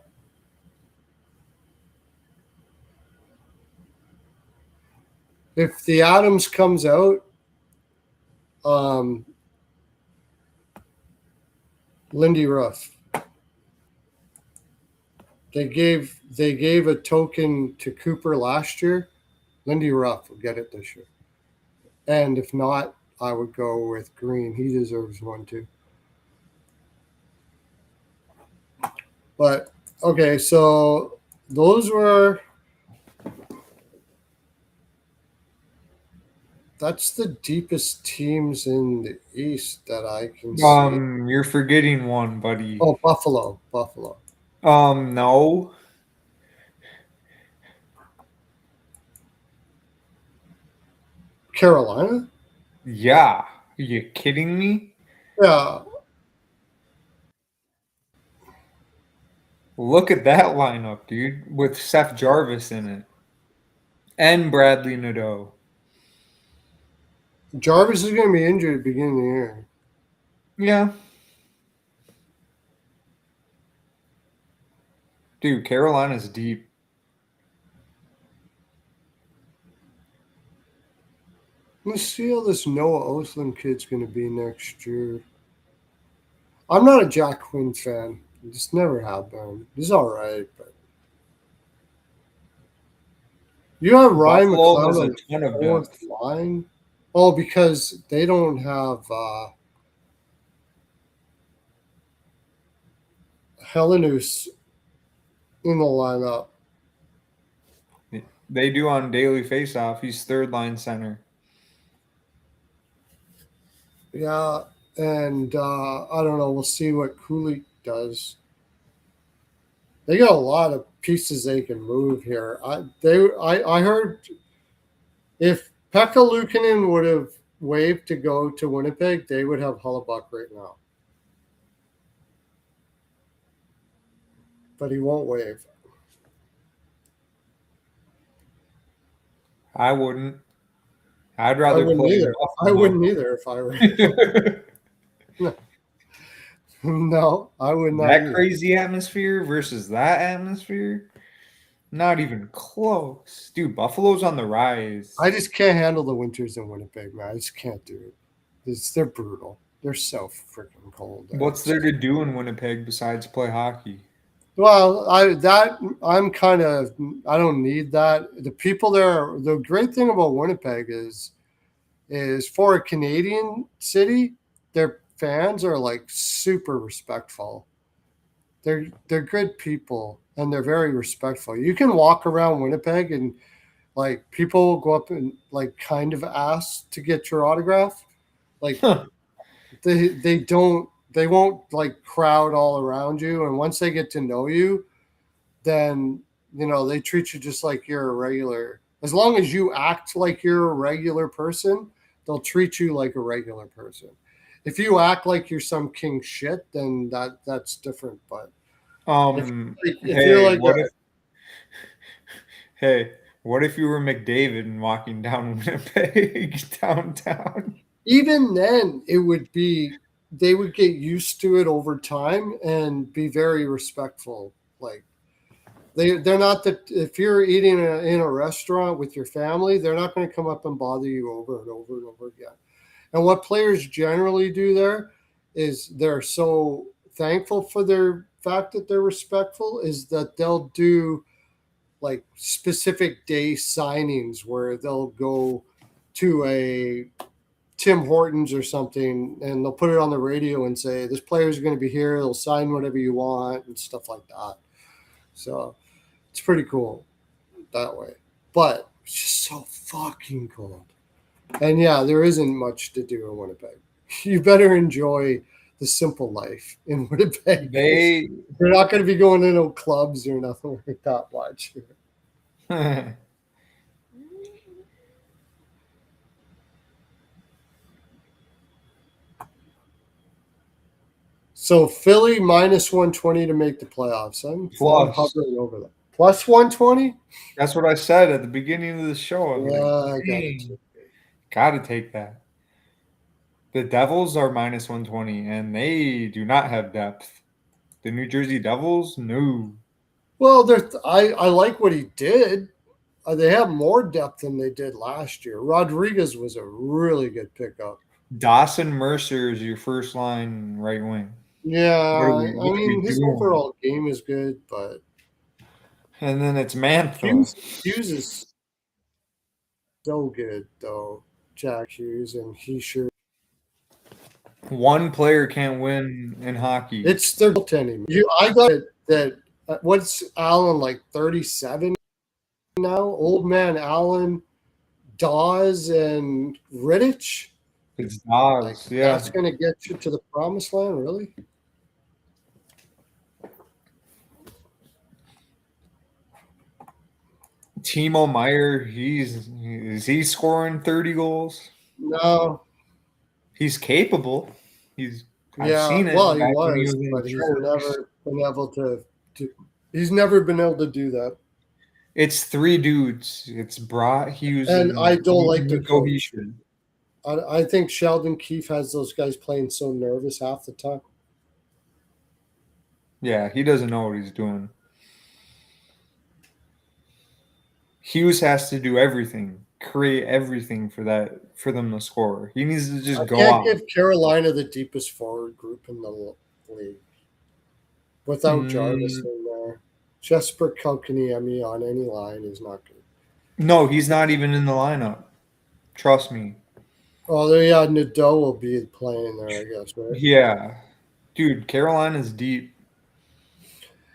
If the Adams comes out, Lindy Ruff. They gave a token to Cooper last year. Lindy Ruff will get it this year. And if not, I would go with Green. He deserves one too. But okay, so those were. That's the deepest teams in the East that I can see. You're forgetting one, buddy. Oh, Buffalo. No. Carolina? Yeah. Are you kidding me? Yeah. Look at that lineup, dude, with Seth Jarvis in it and Bradley Nadeau. Jarvis is going to be injured at the beginning of the year. Yeah. Dude, Carolina's deep. Let's see how this Noah Othland kid's going to be next year. I'm not a Jack Quinn fan. I just never have been. He's all right, but you have Ryan Buffalo has McLeod a on ton the of fourth depth. line. Oh, because they don't have Helenus in the lineup. They do on daily faceoff. He's third line center. Yeah, and I don't know. We'll see what Kulik does. They got a lot of pieces they can move here. I heard if Pekka Luukkonen would have waived to go to Winnipeg, they would have Hellebuck right now. But he won't waive. I wouldn't. I'd I rather wouldn't play either. I wouldn't either if I were. No, I would not. That Either. crazy atmosphere versus that atmosphere? Not even close. Dude, Buffalo's on the rise. I just can't handle the winters in Winnipeg, man. I just can't do it. They're brutal. They're so freaking cold. What's there to do in Winnipeg besides play hockey? Well, I don't need that. The people there. The great thing about Winnipeg is for a Canadian city, their fans are like super respectful. They're good people and they're very respectful. You can walk around Winnipeg and like people will go up and like kind of ask to get your autograph. Like they won't like crowd all around you, and once they get to know you, then they treat you just like you're a regular. As long as you act like you're a regular person, they'll treat you like a regular person. If you act like you're some king shit, then that's different. But if you're like hey, what if you were McDavid and walking down Winnipeg downtown? even then, they would get used to it over time and be very respectful. Like they're not that if you're eating in a restaurant with your family, they're not going to come up and bother you over and over and over again. And what players generally do there is they're so thankful for their fact that they're respectful is that they'll do like specific day signings where they'll go to a Tim Hortons or something and they'll put it on the radio and say, this player is going to be here. They'll sign whatever you want and stuff like that. So it's pretty cool that way. But it's just so fucking cold. And yeah, there isn't much to do in Winnipeg. You better enjoy the simple life in Winnipeg. You're not going to be going to no clubs or nothing like that much. So Philly minus 120 to make the playoffs. I'm hovering over that. Plus 120? That's what I said at the beginning of the show. I got it. Gotta take that. The Devils are minus 120, and they do not have depth. The New Jersey Devils, no. Well, I like what he did. They have more depth than they did last year. Rodriguez was a really good pickup. Dawson Mercer is your first line right wing. Yeah, I mean his overall game is good, but and then it's Mantha. Hughes is so good though. Jack Hughes, and he sure. One player can't win in hockey. It's their goaltending. I got it that what's Allen like 37 now? Old man Allen, Dawes, and Rittich. It's Dawes, yeah. That's going to get you to the promised land, really? Timo Meier, is he scoring 30 goals? No, He's capable. I've Yeah, seen it well, he back when he was, was in but the he's Sharks. never been able to. He's never been able to do that. It's three dudes. It's Brat, Hughes, And I and don't like the coach. Cohesion. I think Sheldon Keefe has those guys playing so nervous half the time. Yeah, he doesn't know what he's doing. Hughes has to do everything, create everything for them to score. He needs to I just go can't out. give Carolina the deepest forward group in the league without Jarvis Mm, in there. Jesper Kotkaniemi on any line is not good. no, he's not even in the lineup. Trust me. Oh, yeah, Nadeau will be playing there, I guess, right? Yeah. Dude, Carolina's deep.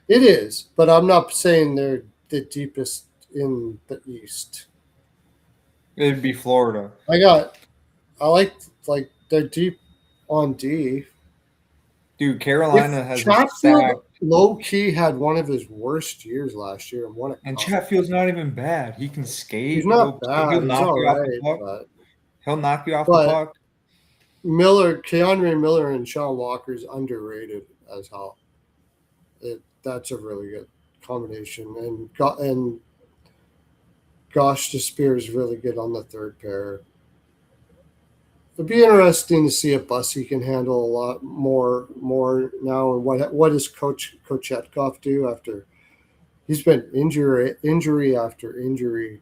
It is, but I'm not saying they're the deepest in the East. It'd be Florida. I like they're deep on D. Dude, If Carolina has a Chatfield stack, low key had one of his worst years last year and won a and cup. Chatfield's not even bad. He can He's skate. not He'll bad. He's knock all you off the right, puck. He'll knock you off the but puck. Keandre Miller, and Sean Walker's underrated as hell. That's a really good combination, and Gosh, the Spear is really good on the third pair. It'd be interesting to see if Bussy can handle a lot more now. And what does Coach Kochetkov do after he's been injury after injury?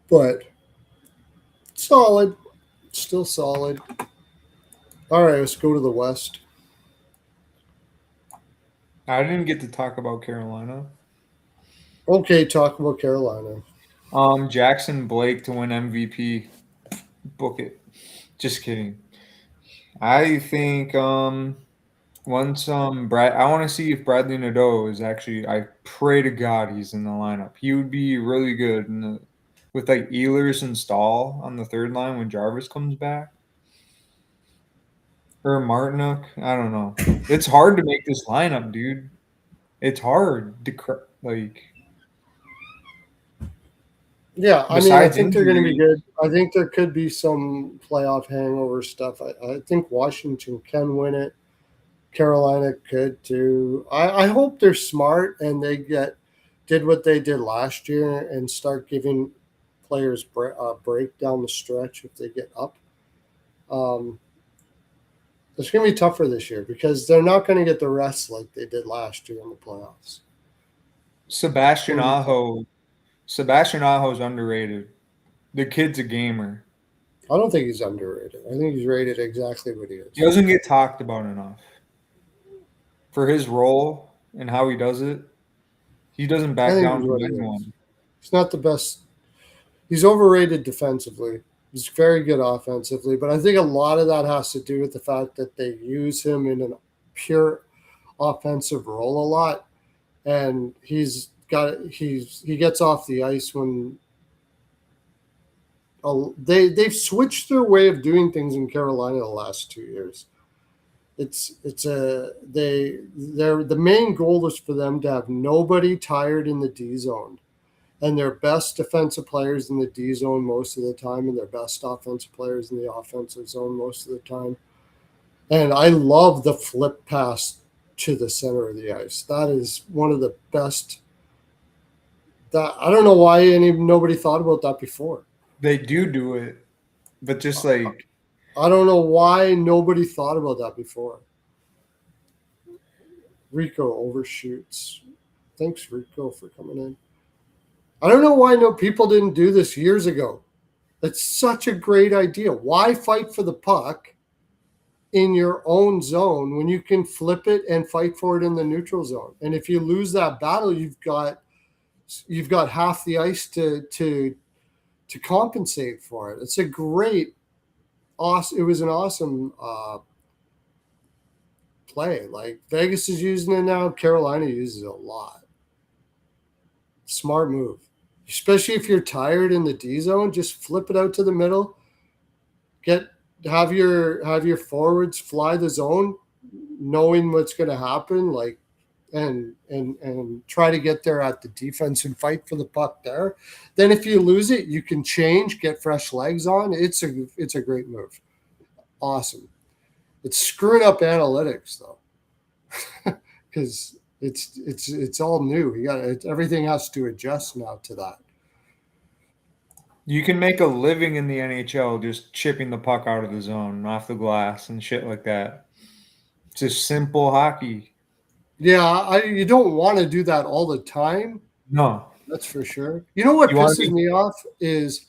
But solid, still solid. All right, let's go to the West. I didn't get to talk about Carolina. Okay, talk about Carolina. Jackson Blake to win MVP. Book it. Just kidding. I think once Brad, I want to see if Bradley Nadeau is actually. I pray to God he's in the lineup. He would be really good with like Ehlers and Stahl on the third line when Jarvis comes back, or Martinook. I don't know. It's hard to make this lineup, dude. It's hard to like. Yeah, I mean, I Besides think they're going to be injury, good. I think there could be some playoff hangover stuff. I think Washington can win it. Carolina could too. I hope they're smart and they did what they did last year and start giving players break down the stretch if they get up. Um, it's going to be tougher this year because they're not going to get the rest like they did last year in the playoffs. It's Sebastian going to be tough. Aho. Sebastian Aho is underrated. The kid's a gamer. I don't think he's underrated. I think he's rated exactly what he He is. doesn't get talked about enough for his role and how he does it. He doesn't I back think down he's from what he is. anyone. He's not the best. He's overrated defensively. He's very good offensively, but I think a lot of that has to do with the fact that they use him in a pure offensive role a lot, and he gets off the ice when they've switched their way of doing things in Carolina the last 2 years. The main goal is for them to have nobody tired in the D zone and their best defensive players in the D zone most of the time, and their best offensive players in the offensive zone most of the time. And I love the flip pass to the center of the ice. That is one of the best. That I don't know why nobody thought about that before. They do it, but just like I don't know why nobody thought about that before. Rico overshoots. Thanks, Rico, for coming in. I don't know why no people didn't do this years ago. It's such a great idea. Why fight for the puck in your own zone when you can flip it and fight for it in the neutral zone? And if you lose that battle, you've got half the ice to compensate for it. It's a great, awesome. It was an awesome play. Like Vegas is using it now. Carolina uses it a lot. Smart move, especially if you're tired in the D zone. Just flip it out to the middle. Have your forwards fly the zone, knowing what's going to happen. Like and try to get there at the defense and fight for the puck there. Then if you lose it, you can change, get fresh legs on. It's a great move. Awesome. It's screwing up analytics though, because it's all new. Everything has to adjust now to that. You can make a living in the NHL just chipping the puck out of the zone, off the glass, and shit like that. Just simple hockey. Yeah, you don't want to do that all the time. No. That's for sure. You know what You wanna pisses be- me off is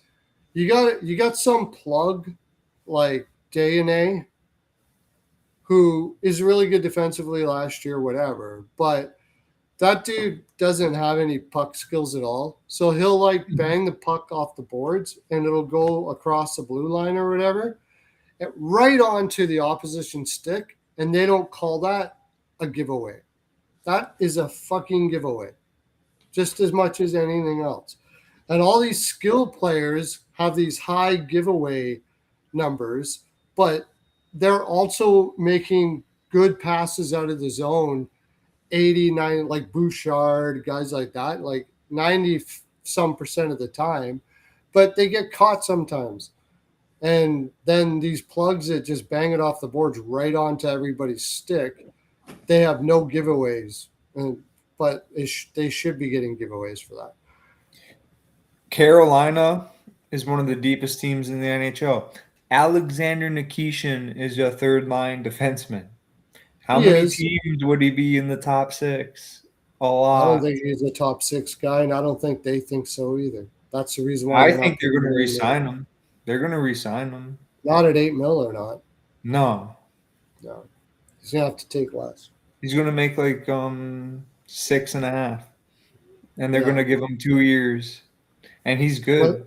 you got some plug like Day and A who is really good defensively last year, whatever, but that dude doesn't have any puck skills at all. So he'll like bang the puck off the boards and it'll go across the blue line or whatever, and right onto the opposition stick, and they don't call that a giveaway. That is a fucking giveaway, just as much as anything else. And all these skill players have these high giveaway numbers, but they're also making good passes out of the zone 89, like Bouchard, guys like that, like 90 some percent of the time, but they get caught sometimes. And then these plugs that just bang it off the boards right onto everybody's stick, they have no giveaways. But they should be getting giveaways for that. Carolina is one of the deepest teams in the NHL. Alexander Nikishin is a third line defenseman. How many teams would he be in the top six? A lot. I don't think he's a top six guy, and I don't think they think so either. That's the reason why I think they're going to re-sign him. They're going to re-sign him. Not at $8 million or not. No. He's going to have to take less. He's going to make like 6.5, and they're going to give him 2 years. And he's good.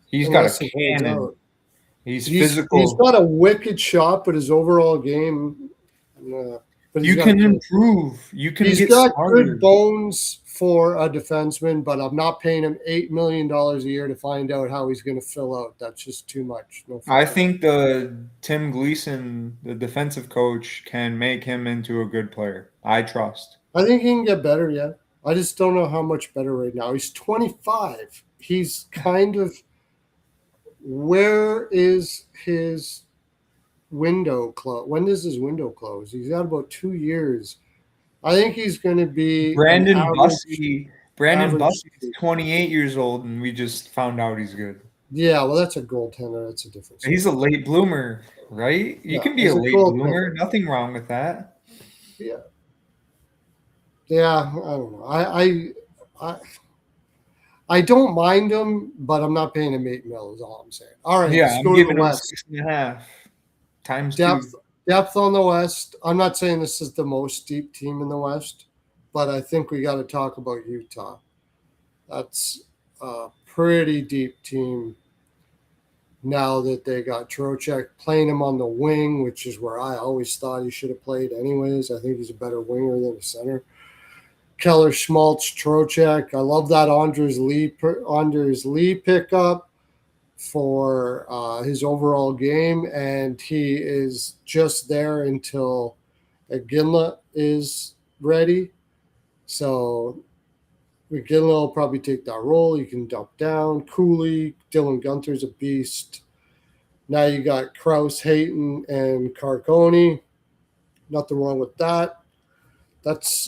He's got a cannon. He's physical. He's got a wicked shot, but his overall game. But you can improve. You can. He's got good bones for a defenseman, but I'm not paying him $8 million a year to find out how he's going to fill out. That's just too much. I think the Tim Gleason, the defensive coach, can make him into a good player. I trust. I think he can get better. Yeah, I just don't know how much better right now. He's 25. He's kind of. Where is his window close? When does his window close? He's got about 2 years. I think he's going to be Brandon Bussey. Brandon Bussey is 28 years old, and we just found out he's good. Yeah, well, that's a goaltender. That's a difference. He's a late bloomer, right? You can be a late bloomer. Nothing wrong with that. Yeah. Yeah, I don't know. I don't mind him, but I'm not paying him $8 million. Is all I'm saying. All right, yeah, I'm giving him 6.5 times depth on the West. I'm not saying this is the most deep team in the West, but I think we got to talk about Utah. That's a pretty deep team. Now that they got Trocheck, playing him on the wing, which is where I always thought he should have played anyways. I think he's a better winger than a center. Keller, Schmaltz, Trocheck. I love that Anders Lee pickup for his overall game, and he is just there until Ginla is ready. So McGinley will probably take that role. You can dump down. Cooley, Dylan Gunther's a beast. Now you got Krause, Hayton, and Carcone. Nothing wrong with that. That's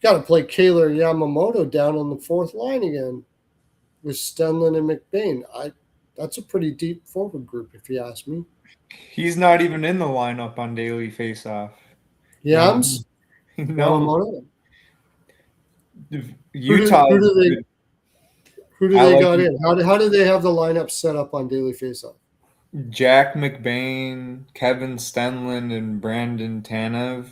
got to play Kaylor Yamamoto down on the fourth line again with Stenlund and McBain. That's a pretty deep forward group, if you ask me. He's not even in the lineup on daily faceoff. Yams? No. Yamamoto? Utah. Who do they got in? How do they have the lineup set up on daily faceoff? Jack McBain, Kevin Stenlund, and Brandon Tanev.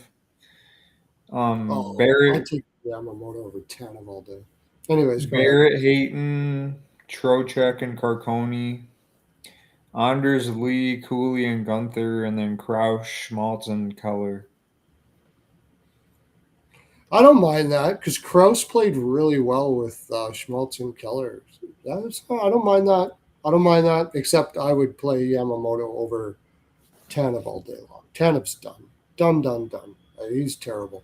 Barrett. I take Yamamoto over Tanev all day. Anyways, Barrett, Hayton, Trocheck, and Carcone. Anders Lee, Cooley, and Gunther, and then Krause, Schmaltz, and Keller. I don't mind that because Krause played really well with Schmaltz and Keller. I don't mind that. I don't mind that, except I would play Yamamoto over Tanev all day long. Tanev's done. Done. He's terrible.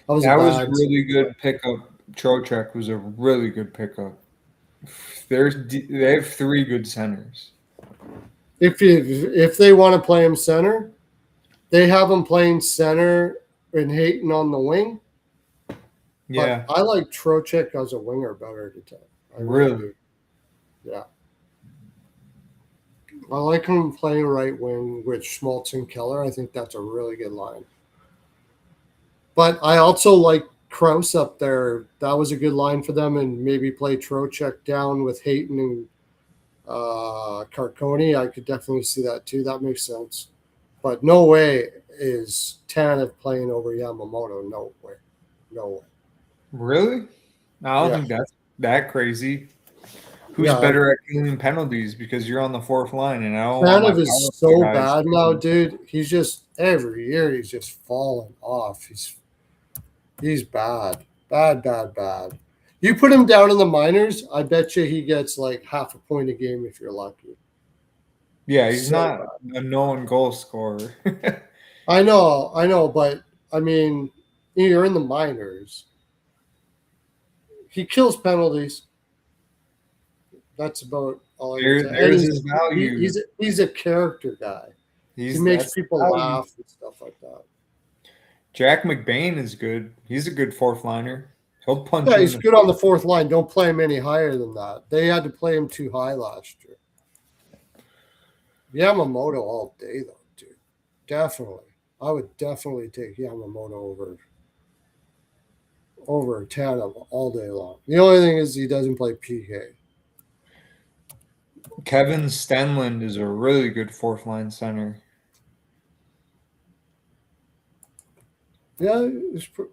That was a That was a bad. really good pickup. Trocheck was a really good pickup. They have 3 good centers. If they want to play him center, they have him playing center and Hayton on the wing. Yeah, But I like Trocheck as a winger better to tell. I really really. do. Yeah. I like him playing right wing with Schmaltz and Keller. I think that's a really good line. But I also like Kraus up there. That was a good line for them, and maybe play Trocheck down with Hayton and Carconi. I could definitely see that too. That makes sense. But no way is Tanev playing over Yamamoto. No way. No way. Really? I don't Yeah. think that's that crazy. Who's Yeah. better at killing penalties? Because you're on the 4th line, and I don't want my Tanev power is play so guys. bad now, dude. He's just every year he's just falling off. He's bad. Bad, bad, bad. You put him down in the minors, I bet you he gets like half a point a game if you're lucky. Yeah, he's So not bad. a known goal scorer. I know, but I mean, you're in the minors. He kills penalties. That's about all I can say. And There's his value. he's a character guy. He makes That's the people value. laugh and stuff like that. Jack McBain is good. He's a good 4th liner. He'll punch Yeah, you in he's the good on the fourth line. Don't play him any higher than that. They had to play him too high last year. Yamamoto all day though, dude. Definitely. I would definitely take Yamamoto over Tanev all day long. The only thing is he doesn't play PK. Kevin Stenlund is a really good 4th line center. Yeah,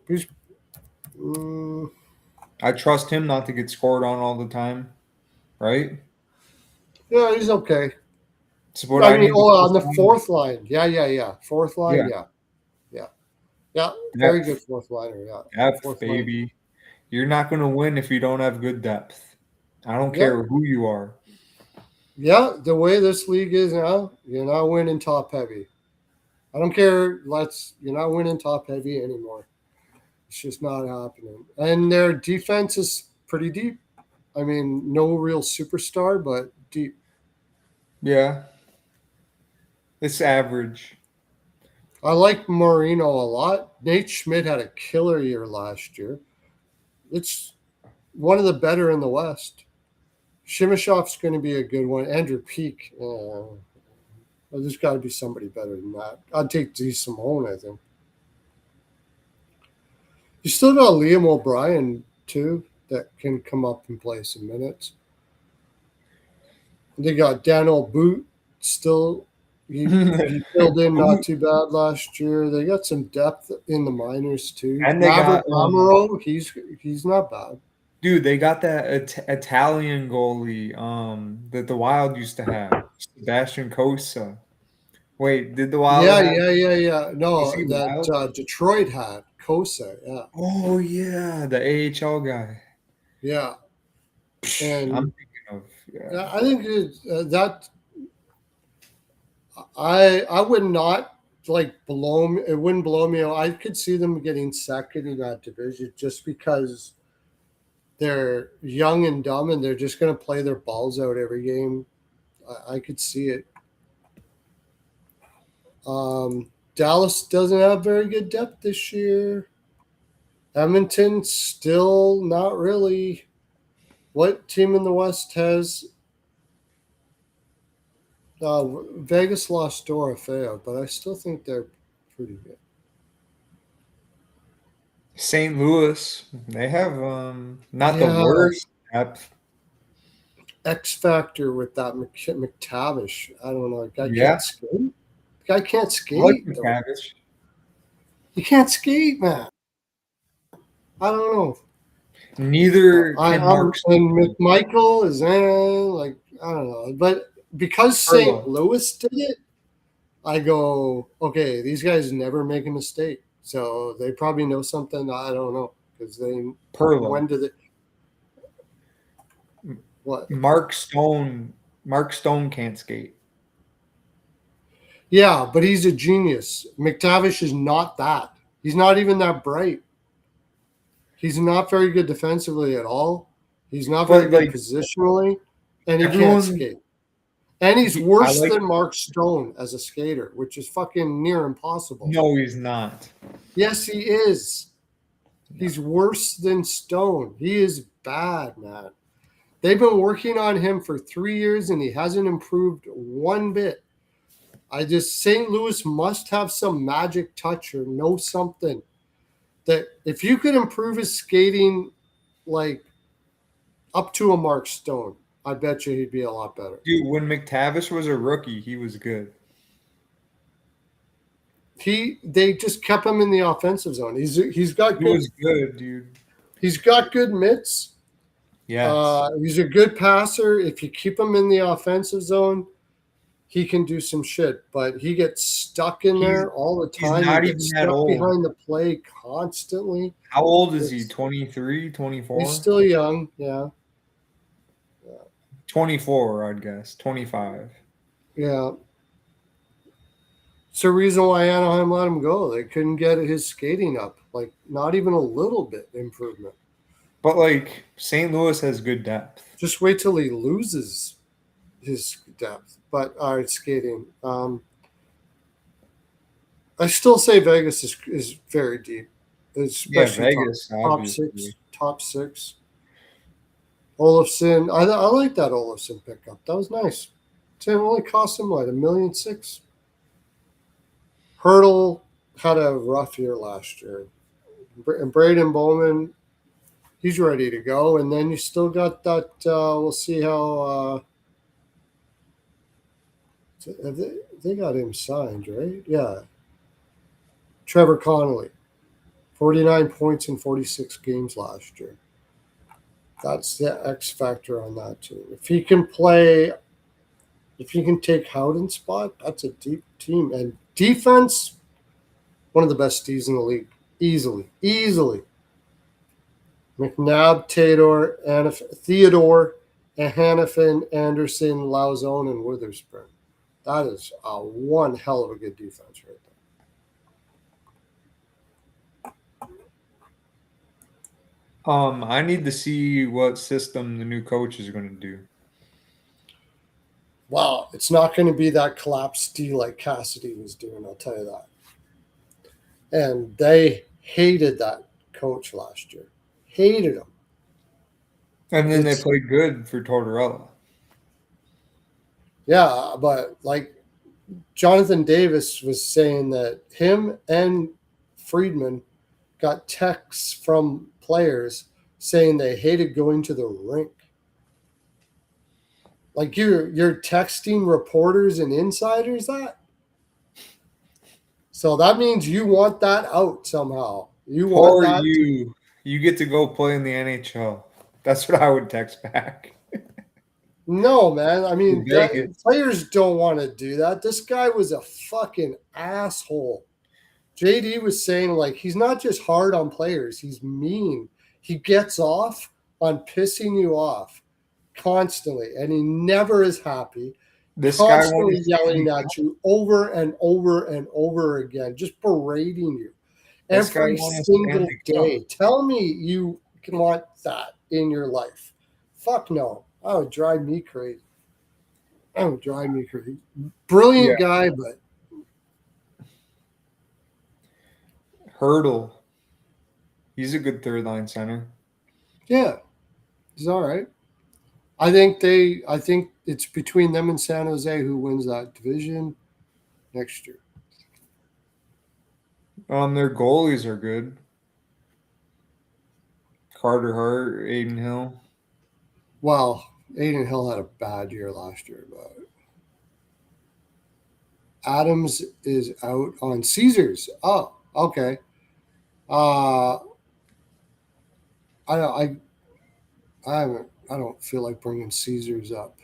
he's I trust him not to get scored on all the time, right? yeah, he's okay. It's what I I mean, need. on the fourth line. Yeah. Fourth line, Yeah, yeah. Very good depth, fourth liner, yeah. depth, Fourth line. baby. You're not going to win if you don't have good depth. I don't Yeah. care who you are. Yeah, the way this league is now, you're not winning top heavy. I don't care. You're not winning top heavy anymore. It's just not happening. And their defense is pretty deep. I mean, no real superstar, but deep. Yeah, it's average. I like Marino a lot. Nate Schmidt had a killer year last year. It's one of the better in the West. Shimashov's going to be a good one. Andrew Peak. There's got to be somebody better than that. I'd take D. Simone, I think. You still got Liam O'Brien, too, that can come up and play some minutes. They got Daniel Boot still. He filled in not too bad last year. They got some depth in the minors, too. And they Maverick got Amaro, he's not bad. dude, they got that Italian goalie that the Wild used to have, Sebastian Cosa. Wait, did the Wild have? Yeah. Was No, he that Wild? Detroit had Kosa, yeah. Oh yeah, the AHL guy. Yeah. And I'm thinking of yeah, I think that I would not like blow me. It wouldn't blow me out. I could see them getting second in that division just because they're young and dumb and they're just going to play their balls out every game. I could see it. Dallas doesn't have very good depth this year. Edmonton still not really. What team in the West has? Vegas lost Dorofeo, but I still think they're pretty good. St. Louis. They have not the Yeah, worst depth. X factor with that McTavish. I don't know. The guy Yeah, can't skate. The guy can't I like skate though. McTavish. He can't skate, man. I don't know. Neither can Mark And Stone. McMichael is like I don't know, but because St. Pearlos. Louis did it, I go okay. These guys never make a mistake, so they probably know something. I don't know because they Pearlos. when did it? What? Mark Stone can't skate. Yeah, but he's a genius. McTavish is not that. He's not even that bright. He's not very good defensively at all. He's not very But good like positionally, and he can't everyone, skate. And he's I worse like. than Mark Stone as a skater, which is fucking near impossible. No, he's not. Yes, he is. No. He's worse than Stone. He is bad, man. They've been working on him for 3 years, and he hasn't improved one bit. St. Louis must have some magic touch or know something that if you could improve his skating like up to a Mark Stone, I bet you he'd be a lot better. Dude, when McTavish was a rookie, he was good. They just kept him in the offensive zone. He's got He good. was good, dude. He's got good mitts. Yes. He's a good passer. If you keep him in the offensive zone, he can do some shit. But he gets stuck in there all the time. not He even gets that stuck old. behind the play constantly. How old is he? 23, 24? He's still young. Yeah. 24, I'd guess. 25. Yeah. It's the reason why Anaheim let him go. They couldn't get his skating up. Like, not even a little bit improvement. But like St. Louis has good depth. Just wait till he loses his depth. But skating. I still say Vegas is very deep. Especially Vegas, obviously. top six. Olofsson. I like that Olofsson pickup. That was nice. It only cost him like $1.6 million. Hurdle had a rough year last year. And Braden Bowman, he's ready to go. And then you still got that. We'll see how. They got him signed, right? Yeah. Trevor Connolly, 49 points in 46 games last year. That's the X factor on that team. If he can play, if he can take Howden's spot, that's a deep team. And defense, one of the best Ds in the league. Easily. McNabb, Theodore, Hannafin, Anderson, Lauzon, and Witherspoon. That is one hell of a good defense right there. I need to see what system the new coach is going to do. Well, it's not going to be that collapsed D like Cassidy was doing, I'll tell you that. And they hated that coach last year. Hated him. And then they played good for Tortorella. Yeah, but like Jonathan Davis was saying that him and Friedman got texts from players saying they hated going to the rink. Like you're texting reporters and insiders that? So that means you want that out somehow. You want or that you get to go play in the NHL. That's what I would text back. No, man. I mean, players don't want to do that. This guy was a fucking asshole. JD was saying, like, he's not just hard on players. He's mean. He gets off on pissing you off constantly, and he never is happy. This Constantly guy yelling at you over and over and over again, just berating you every single day. Tell me you can want that in your life. Fuck no. That would drive me crazy. Brilliant guy, but Hurdle. He's a good third line center. Yeah. He's all right. I think it's between them and San Jose who wins that division next year. Their goalies are good. Carter Hart, Aiden Hill. Well, Aiden Hill had a bad year last year, but Adams is out on Caesars. Oh, okay. I don't feel like bringing Caesars up,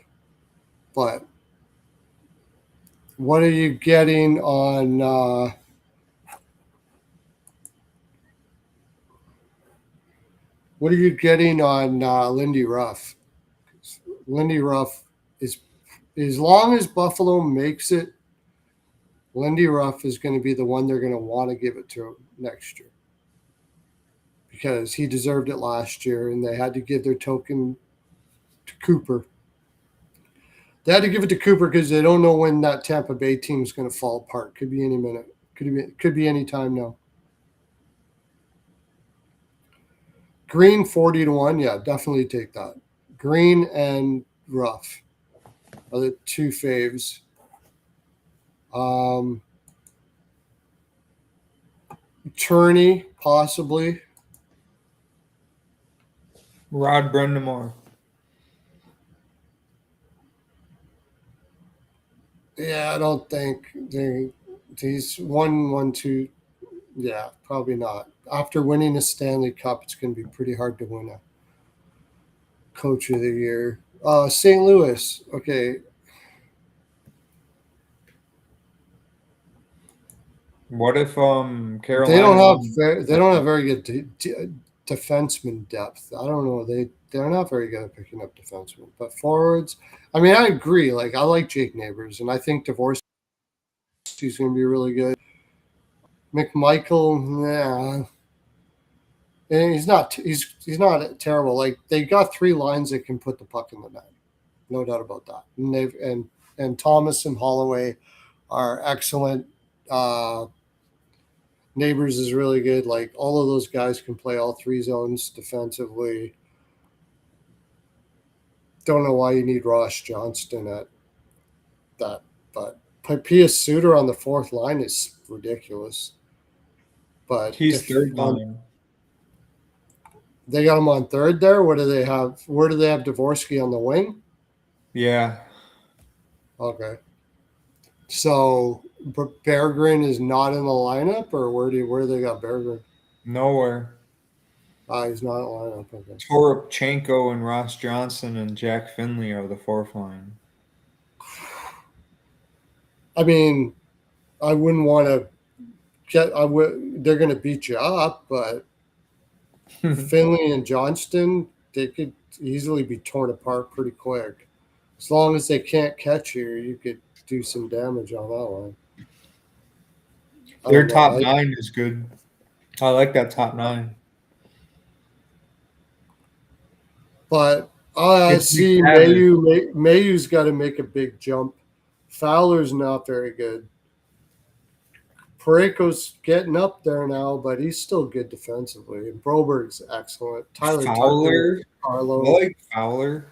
but what are you getting on? What are you getting on Lindy Ruff? Lindy Ruff is, as long as Buffalo makes it, Lindy Ruff is going to be the one they're going to want to give it to next year. because he deserved it last year, and they had to give their token to Cooper. They had to give it to Cooper because they don't know when that Tampa Bay team is going to fall apart. Could be any minute. Could be any time now. Green 40-1. Yeah, definitely take that. Green and Ruff are the two faves. Turney, possibly. Rod Brendamore. Yeah, I don't think he's 1-1-2. Yeah, probably not. After winning a Stanley Cup, it's going to be pretty hard to win a Coach of the Year. St. Louis. Okay. What if Carolina? They don't have very good defenseman depth. I don't know. They're not very good at picking up defensemen. But forwards, I mean, I agree. Like, I like Jake Neighbors, and I think Dvorsky's going to be really good. McMichael, yeah. And he's not terrible. Like, they got three lines that can put the puck in the net. No doubt about that. And Thomas and Holloway are excellent. Neighbors is really good. Like, all of those guys can play all three zones defensively. Don't know why you need Ross Johnston at that, but Pius Suter on the fourth line is ridiculous. But he's third line. They got him on third there. What do they have? Where do they have Dvorsky on the wing? Yeah. Okay. So Berggren is not in the lineup, or where do they got Berggren? Nowhere. He's not in the lineup. Okay. Toropchenko and Ross Johnson and Jack Finley are the fourth line. I mean, I wouldn't want to get. They're going to beat you up, but Finley and Johnston, they could easily be torn apart pretty quick. As long as they can't catch you could do some damage on that line. Their top nine is good. I like that top nine. But I see Mayu's got to make a big jump. Fowler's not very good. Parayko's getting up there now, but he's still good defensively. And Broberg's excellent. Tyler Fowler? Carlo. I like Fowler.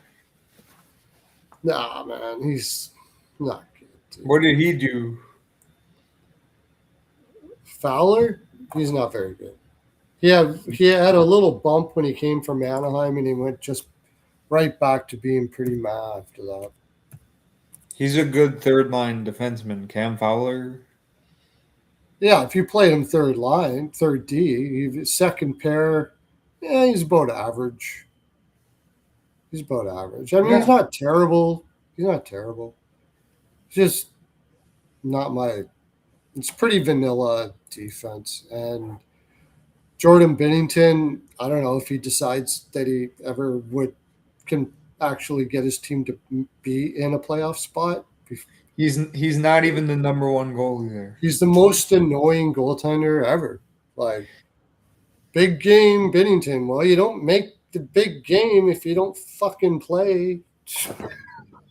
Nah, man, he's not good. Dude. What did he do? Fowler? He's not very good. He had a little bump when he came from Anaheim, and he went just right back to being pretty mad after that. He's a good third-line defenseman, Cam Fowler. Yeah, if you played him third line, third D, second pair, yeah, he's about average. I mean, He's not terrible. Just not my – it's pretty vanilla defense. And Jordan Binnington, I don't know if he decides that he ever can actually get his team to be in a playoff spot. He's not even the number one goalie there. He's the most annoying goaltender ever. Like, big game Binnington. Well, you don't make the big game if you don't fucking play.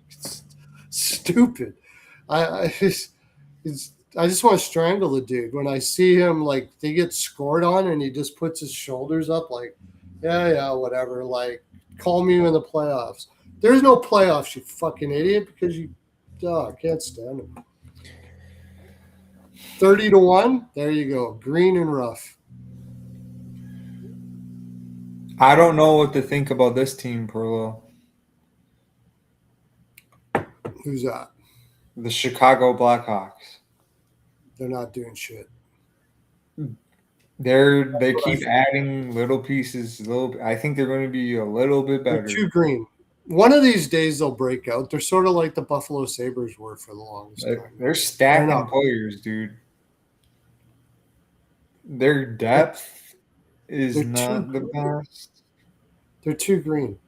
It's stupid. I just want to strangle the dude when I see him. Like, they get scored on and he just puts his shoulders up like, yeah, whatever. Like, call me in the playoffs. There's no playoffs, you fucking idiot, because I can't stand him. 30-1. There you go. Green and Ruff. I don't know what to think about this team, Pearlo. Who's that? The Chicago Blackhawks. They're not doing shit. They keep adding little pieces. I think they're going to be a little bit better. They're too green. One of these days they'll break out. They're sort of like the Buffalo Sabres were for the longest time. They're stacking players, dude. Their depth is not the best. They're too green.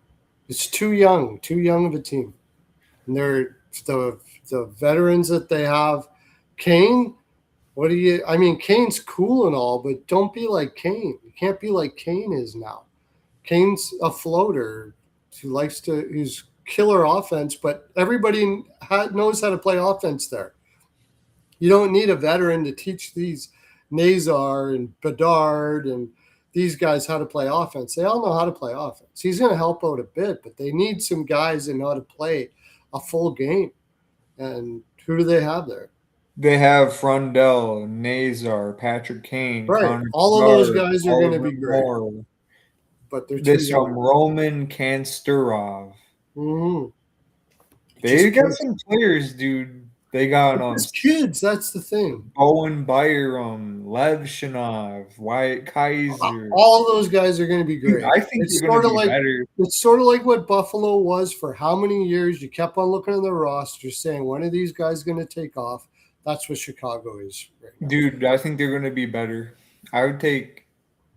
It's too young of a team. And they're the veterans that they have. Kane, What do you? I mean, Kane's cool and all, but don't be like Kane. You can't be like Kane is now. Kane's a floater who likes to. Who's killer offense, but everybody knows how to play offense there. You don't need a veteran to teach these Nazar and Bedard and these guys how to play offense. They all know how to play offense. He's going to help out a bit, but they need some guys that know how to play a full game. And who do they have there? They have Frundell, Nazar, Patrick Kane, Right. Connor All of those Bedard, guys are going to Oliver be great, Moore. but they're too This young. Roman Kansterov. Mm-hmm. They got some players, dude. They got It's kids. That's the thing. Owen Byram, Lev Shinov, Wyatt Kaiser. All of those guys are going to be great. Dude, I think it's they're going to be like, better. It's sort of like what Buffalo was for how many years. You kept on looking at the roster saying, when are these guys going to take off? That's what Chicago is right now. Dude, I think they're going to be better. I would take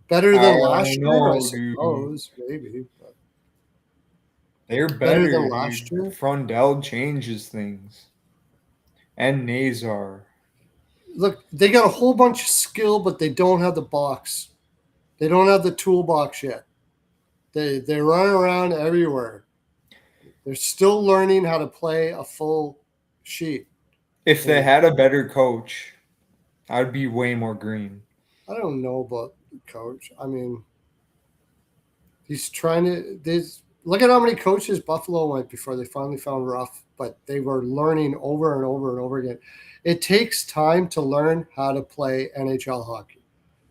better than last year, I suppose, maybe. But they're better than last year. Frundell changes things. And Nazar. Look, they got a whole bunch of skill, but they don't have the box. They don't have the toolbox yet. They run around everywhere. They're still learning how to play a full sheet. If they had a better coach, I'd be way more green. I don't know about the coach. I mean, he's trying to. Look at how many coaches Buffalo went before they finally found Ruff, but they were learning over and over and over again. It takes time to learn how to play NHL hockey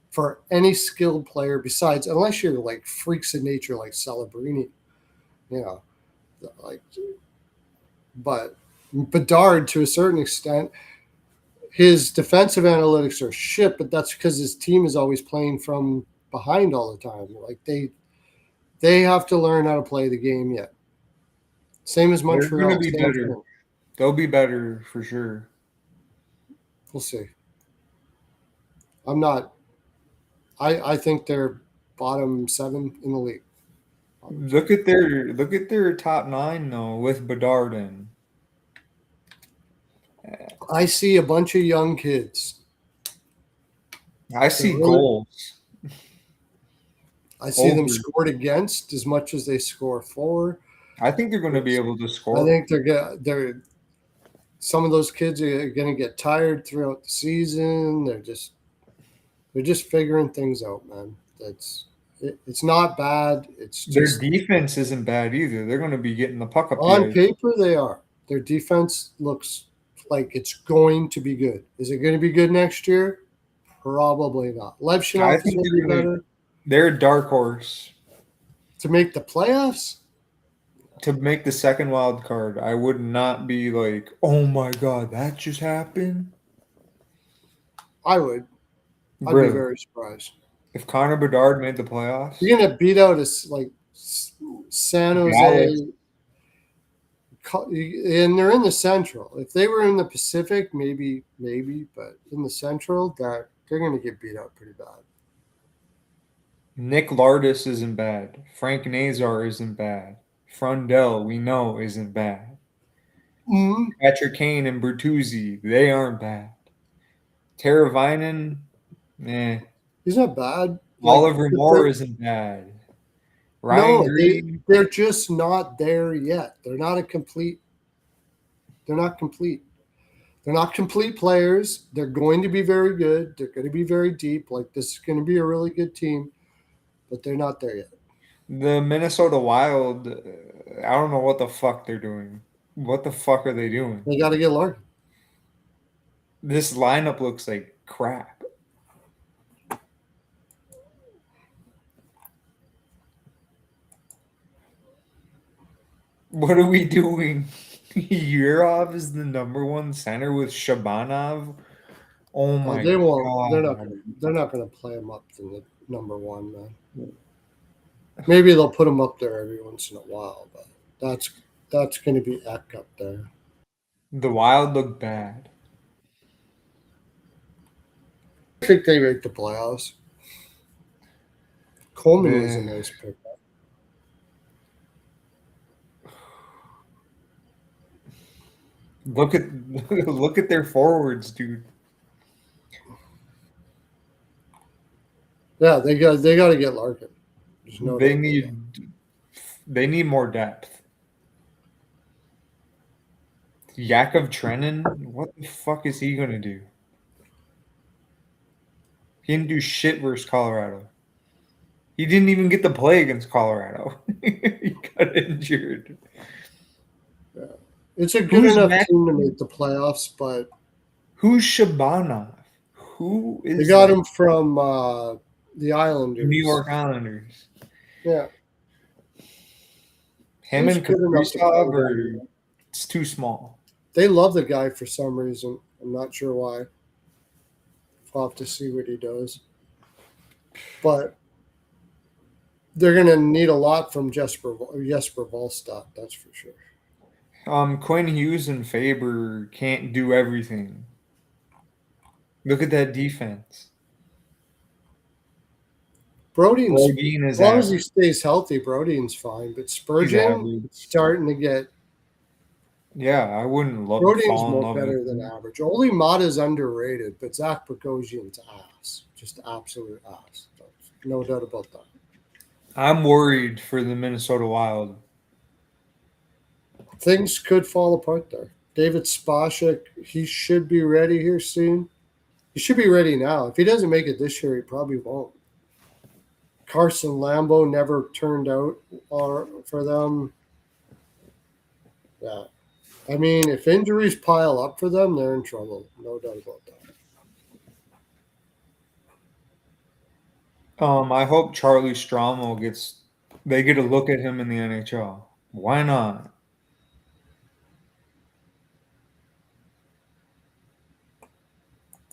for any skilled player besides, unless you're like freaks of nature like Celebrini, you know, like, but Bedard to a certain extent, his defensive analytics are shit, but that's because his team is always playing from behind all the time. Like they have to learn how to play the game yet. Same as Montreal. They're going to be better. They'll be better for sure. We'll see. I'm not. I think they're bottom 7 in the league. Look at their top 9 though with Bedard in. I see a bunch of young kids. I see goals. I see them scored against as much as they score for. I think they're going to be able to score. I think they're some of those kids are going to get tired throughout the season. They're just figuring things out, man. It's not bad. It's just their defense isn't bad either. They're going to be getting the puck up. On paper, they are. Their defense looks like it's going to be good. Is it going to be good next year? Probably not. Lev Shinov is going to be better. They're a dark horse to make the playoffs. To make the second wild card, I would not be like, "Oh my god, that just happened." I would. I'd be very surprised if Connor Bedard made the playoffs. You're gonna beat out like San Jose, and they're in the Central. If they were in the Pacific, maybe, but in the Central, they're gonna get beat out pretty bad. Nick Lardis isn't bad. Frank Nazar isn't bad. Frundell, we know, isn't bad. Mm-hmm. Patrick Kane and Bertuzzi, they aren't bad. Teravainen, he's not bad. Oliver Moore isn't bad. Ryan Green, they're just not there yet. They're not complete. They're not complete players. They're going to be very good. They're going to be very deep. Like, this is going to be a really good team, but they're not there yet. The Minnesota Wild, I don't know what the fuck they're doing. What the fuck are they doing? They got to get Larkin. This lineup looks like crap. What are we doing? Yurov is the number 1 center with Shabanov. Oh my god! They're not going to play him up to the number 1, man. Maybe they'll put him up there every once in a while, but that's going to be Eck up there. The Wild look bad. I think they make the playoffs. Coleman was a nice pick. Look at their forwards, dude. Yeah, they got to get Larkin. There's no They doubt about that. need more depth. Yakov Trenin, what the fuck is he gonna do? He didn't do shit versus Colorado. He didn't even get to play against Colorado. He got injured. Yeah. It's a good Who's enough Mac? team to make the playoffs, but Who's Shabanov? Who they is got that? him from the New Islanders. York Islanders. Yeah, Him he's and good enough to play Kaprizov, that. or it's too small. They love the guy for some reason. I'm not sure why. We'll have to see what he does. But they're going to need a lot from Jesper Volstad, that's for sure. Quinn Hughes and Faber can't do everything. Look at that defense. Brodeen's, Brodin as is long as he average. stays healthy, Brodeen's fine. But He's Spurgeon average. starting to get. Yeah, I wouldn't Brodeen's fall in more love better with than him. average. Only Mata's underrated, but Zach Bogosian's ass. Just absolute ass. No doubt about that. I'm worried for the Minnesota Wild. Things could fall apart there. David Spacek, he should be ready here soon. He should be ready now. If he doesn't make it this year, he probably won't. Carson Lambeau never turned out for them. Yeah. I mean, if injuries pile up for them, they're in trouble. No doubt about that. I hope Charlie Strommel they get a look at him in the NHL. Why not?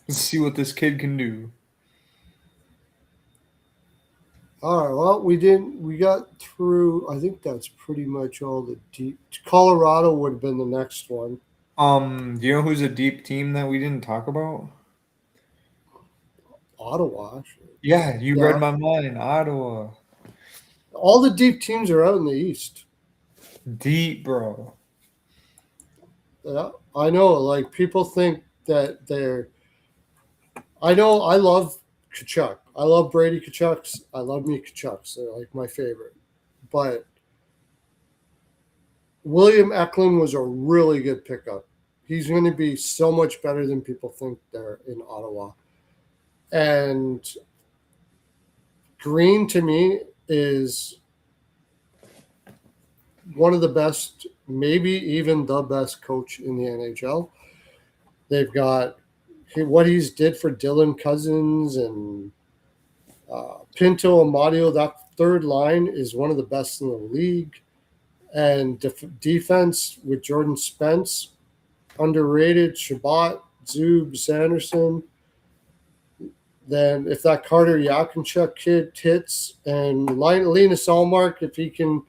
Let's see what this kid can do. All right. Well, we got through. I think that's pretty much all the deep. Colorado would have been the next one. Do you know who's a deep team that we didn't talk about? Ottawa. Actually. Yeah, you read Yeah. my mind. Ottawa. All the deep teams are out in the East. Deep, bro. Yeah, I know. Like people think that they're. I know. I love Kachuk. I love Brady Kachucks. I love me Kachucks. They're like my favorite. But William Eklund was a really good pickup. He's going to be so much better than people think there in Ottawa. And Green to me is one of the best, maybe even the best coach in the NHL. They've got what he's did for Dylan Cousins and Pinto Amadio. That third line is one of the best in the league. And defense with Jordan Spence, underrated. Shabbat, Zub, Sanderson. Then if that Carter Yakinchuk kid hits and Linus Allmark, if he can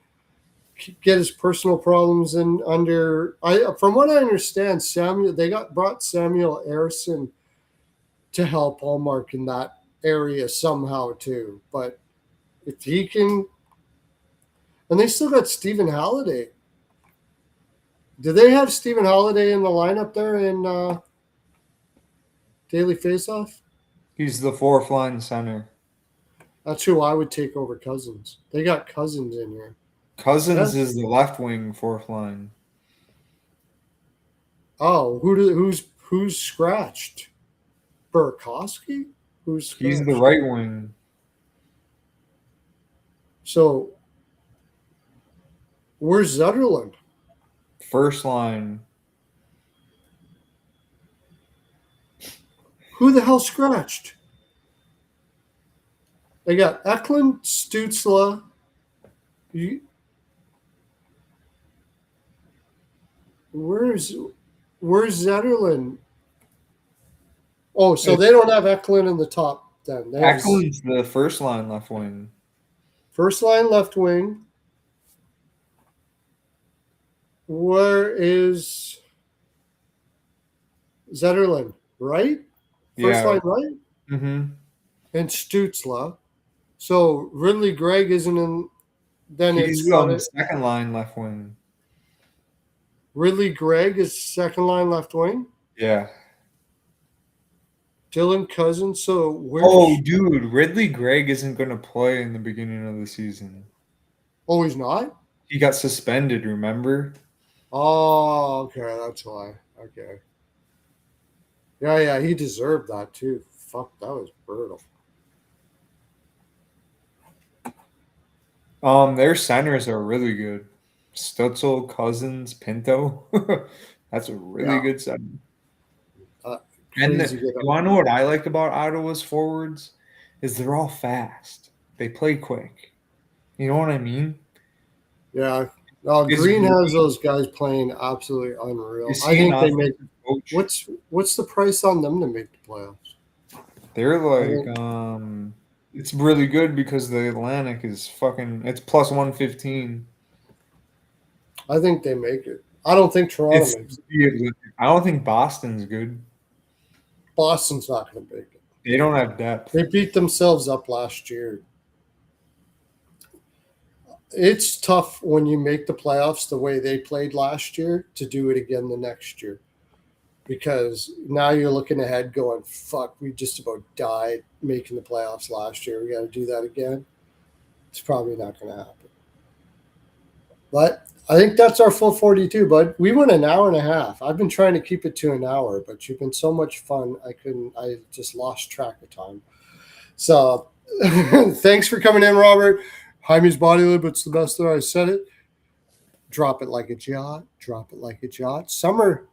get his personal problems in under, from what I understand, brought Samuel Erison to help Allmark in that area somehow too. But if he can, and they still got Stephen Halliday. Do they have Stephen Halliday in the lineup there in Daily Faceoff? He's the fourth line center. That's who I would take over Cousins. They got Cousins in here. Cousins is the left wing fourth line. Oh, who's scratched? Burakovsky? Who's scratched? He's the right wing. So where's Zetterlund? First line. Who the hell scratched? They got Eklund, Stutzla. Where's Zetterlund? Oh, so they don't have Eklund in the top then. Eklund's the first line left wing. First line left wing. Where is Zetterlund? Right? First line right? Mm-hmm. And Stutzla. So Ridley Gregg isn't in. Then He's second line left wing. Ridley Gregg is second line left wing? Yeah. Dylan Cousins. So where? Oh, dude, Ridley Gregg isn't going to play in the beginning of the season. Oh, he's not? He got suspended, remember? Oh, okay. That's why. Okay. Yeah, he deserved that too. Fuck, that was brutal. Their centers are really good. Stutzel, Cousins, Pinto. That's a really Yeah. good center. And Crazy good. you want to know what I like about Ottawa's forwards? Is they're all fast. They play quick. You know what I mean? Yeah. Is Green has Green those guys playing absolutely unreal. is I he an think they make. offensive coach? What's the price on them to make the playoffs? They're I like think it's really good because the Atlantic is fucking it's plus 115. I think they make it. I don't think Toronto It's makes it. the Atlantic. I don't think Boston's good. Boston's not going to make it. They don't have depth. They beat themselves up last year. It's tough when you make the playoffs the way they played last year to do it again the next year. Because now you're looking ahead going, fuck, we just about died making the playoffs last year. We got to do that again. It's probably not going to happen. But I think that's our full 42, bud. We went an hour and a half. I've been trying to keep it to an hour, but you've been so much fun. I just lost track of time. So thanks for coming in, Robert. Jaime's body limit's the best that I said it. Drop it like a yacht. Drop it like a yacht. Summer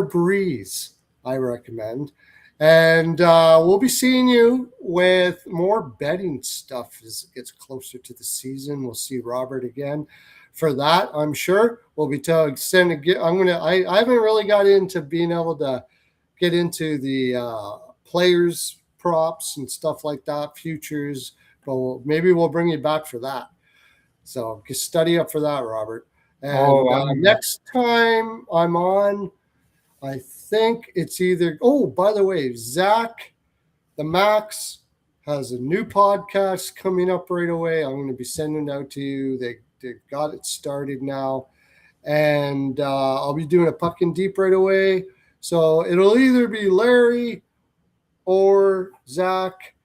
breeze, I recommend. And we'll be seeing you with more betting stuff as it gets closer to the season. We'll see Robert again. For that, I'm sure we'll be sending. I haven't really got into being able to get into the players props and stuff like that, futures. But maybe we'll bring you back for that. So just study up for that, Robert. And next time I'm on, I think it's either. Oh, by the way, Zach, the Max, has a new podcast coming up right away. I'm going to be sending it out to you. They got it started now, and I'll be doing a Puckin' Deep right away. So it'll either be Larry or Zach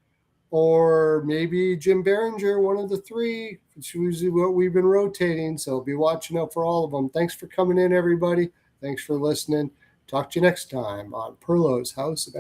or maybe Jim Behringer, one of the three. It's usually what we've been rotating. So be watching out for all of them. Thanks for coming in, everybody. Thanks for listening. Talk to you next time on Pearlos House of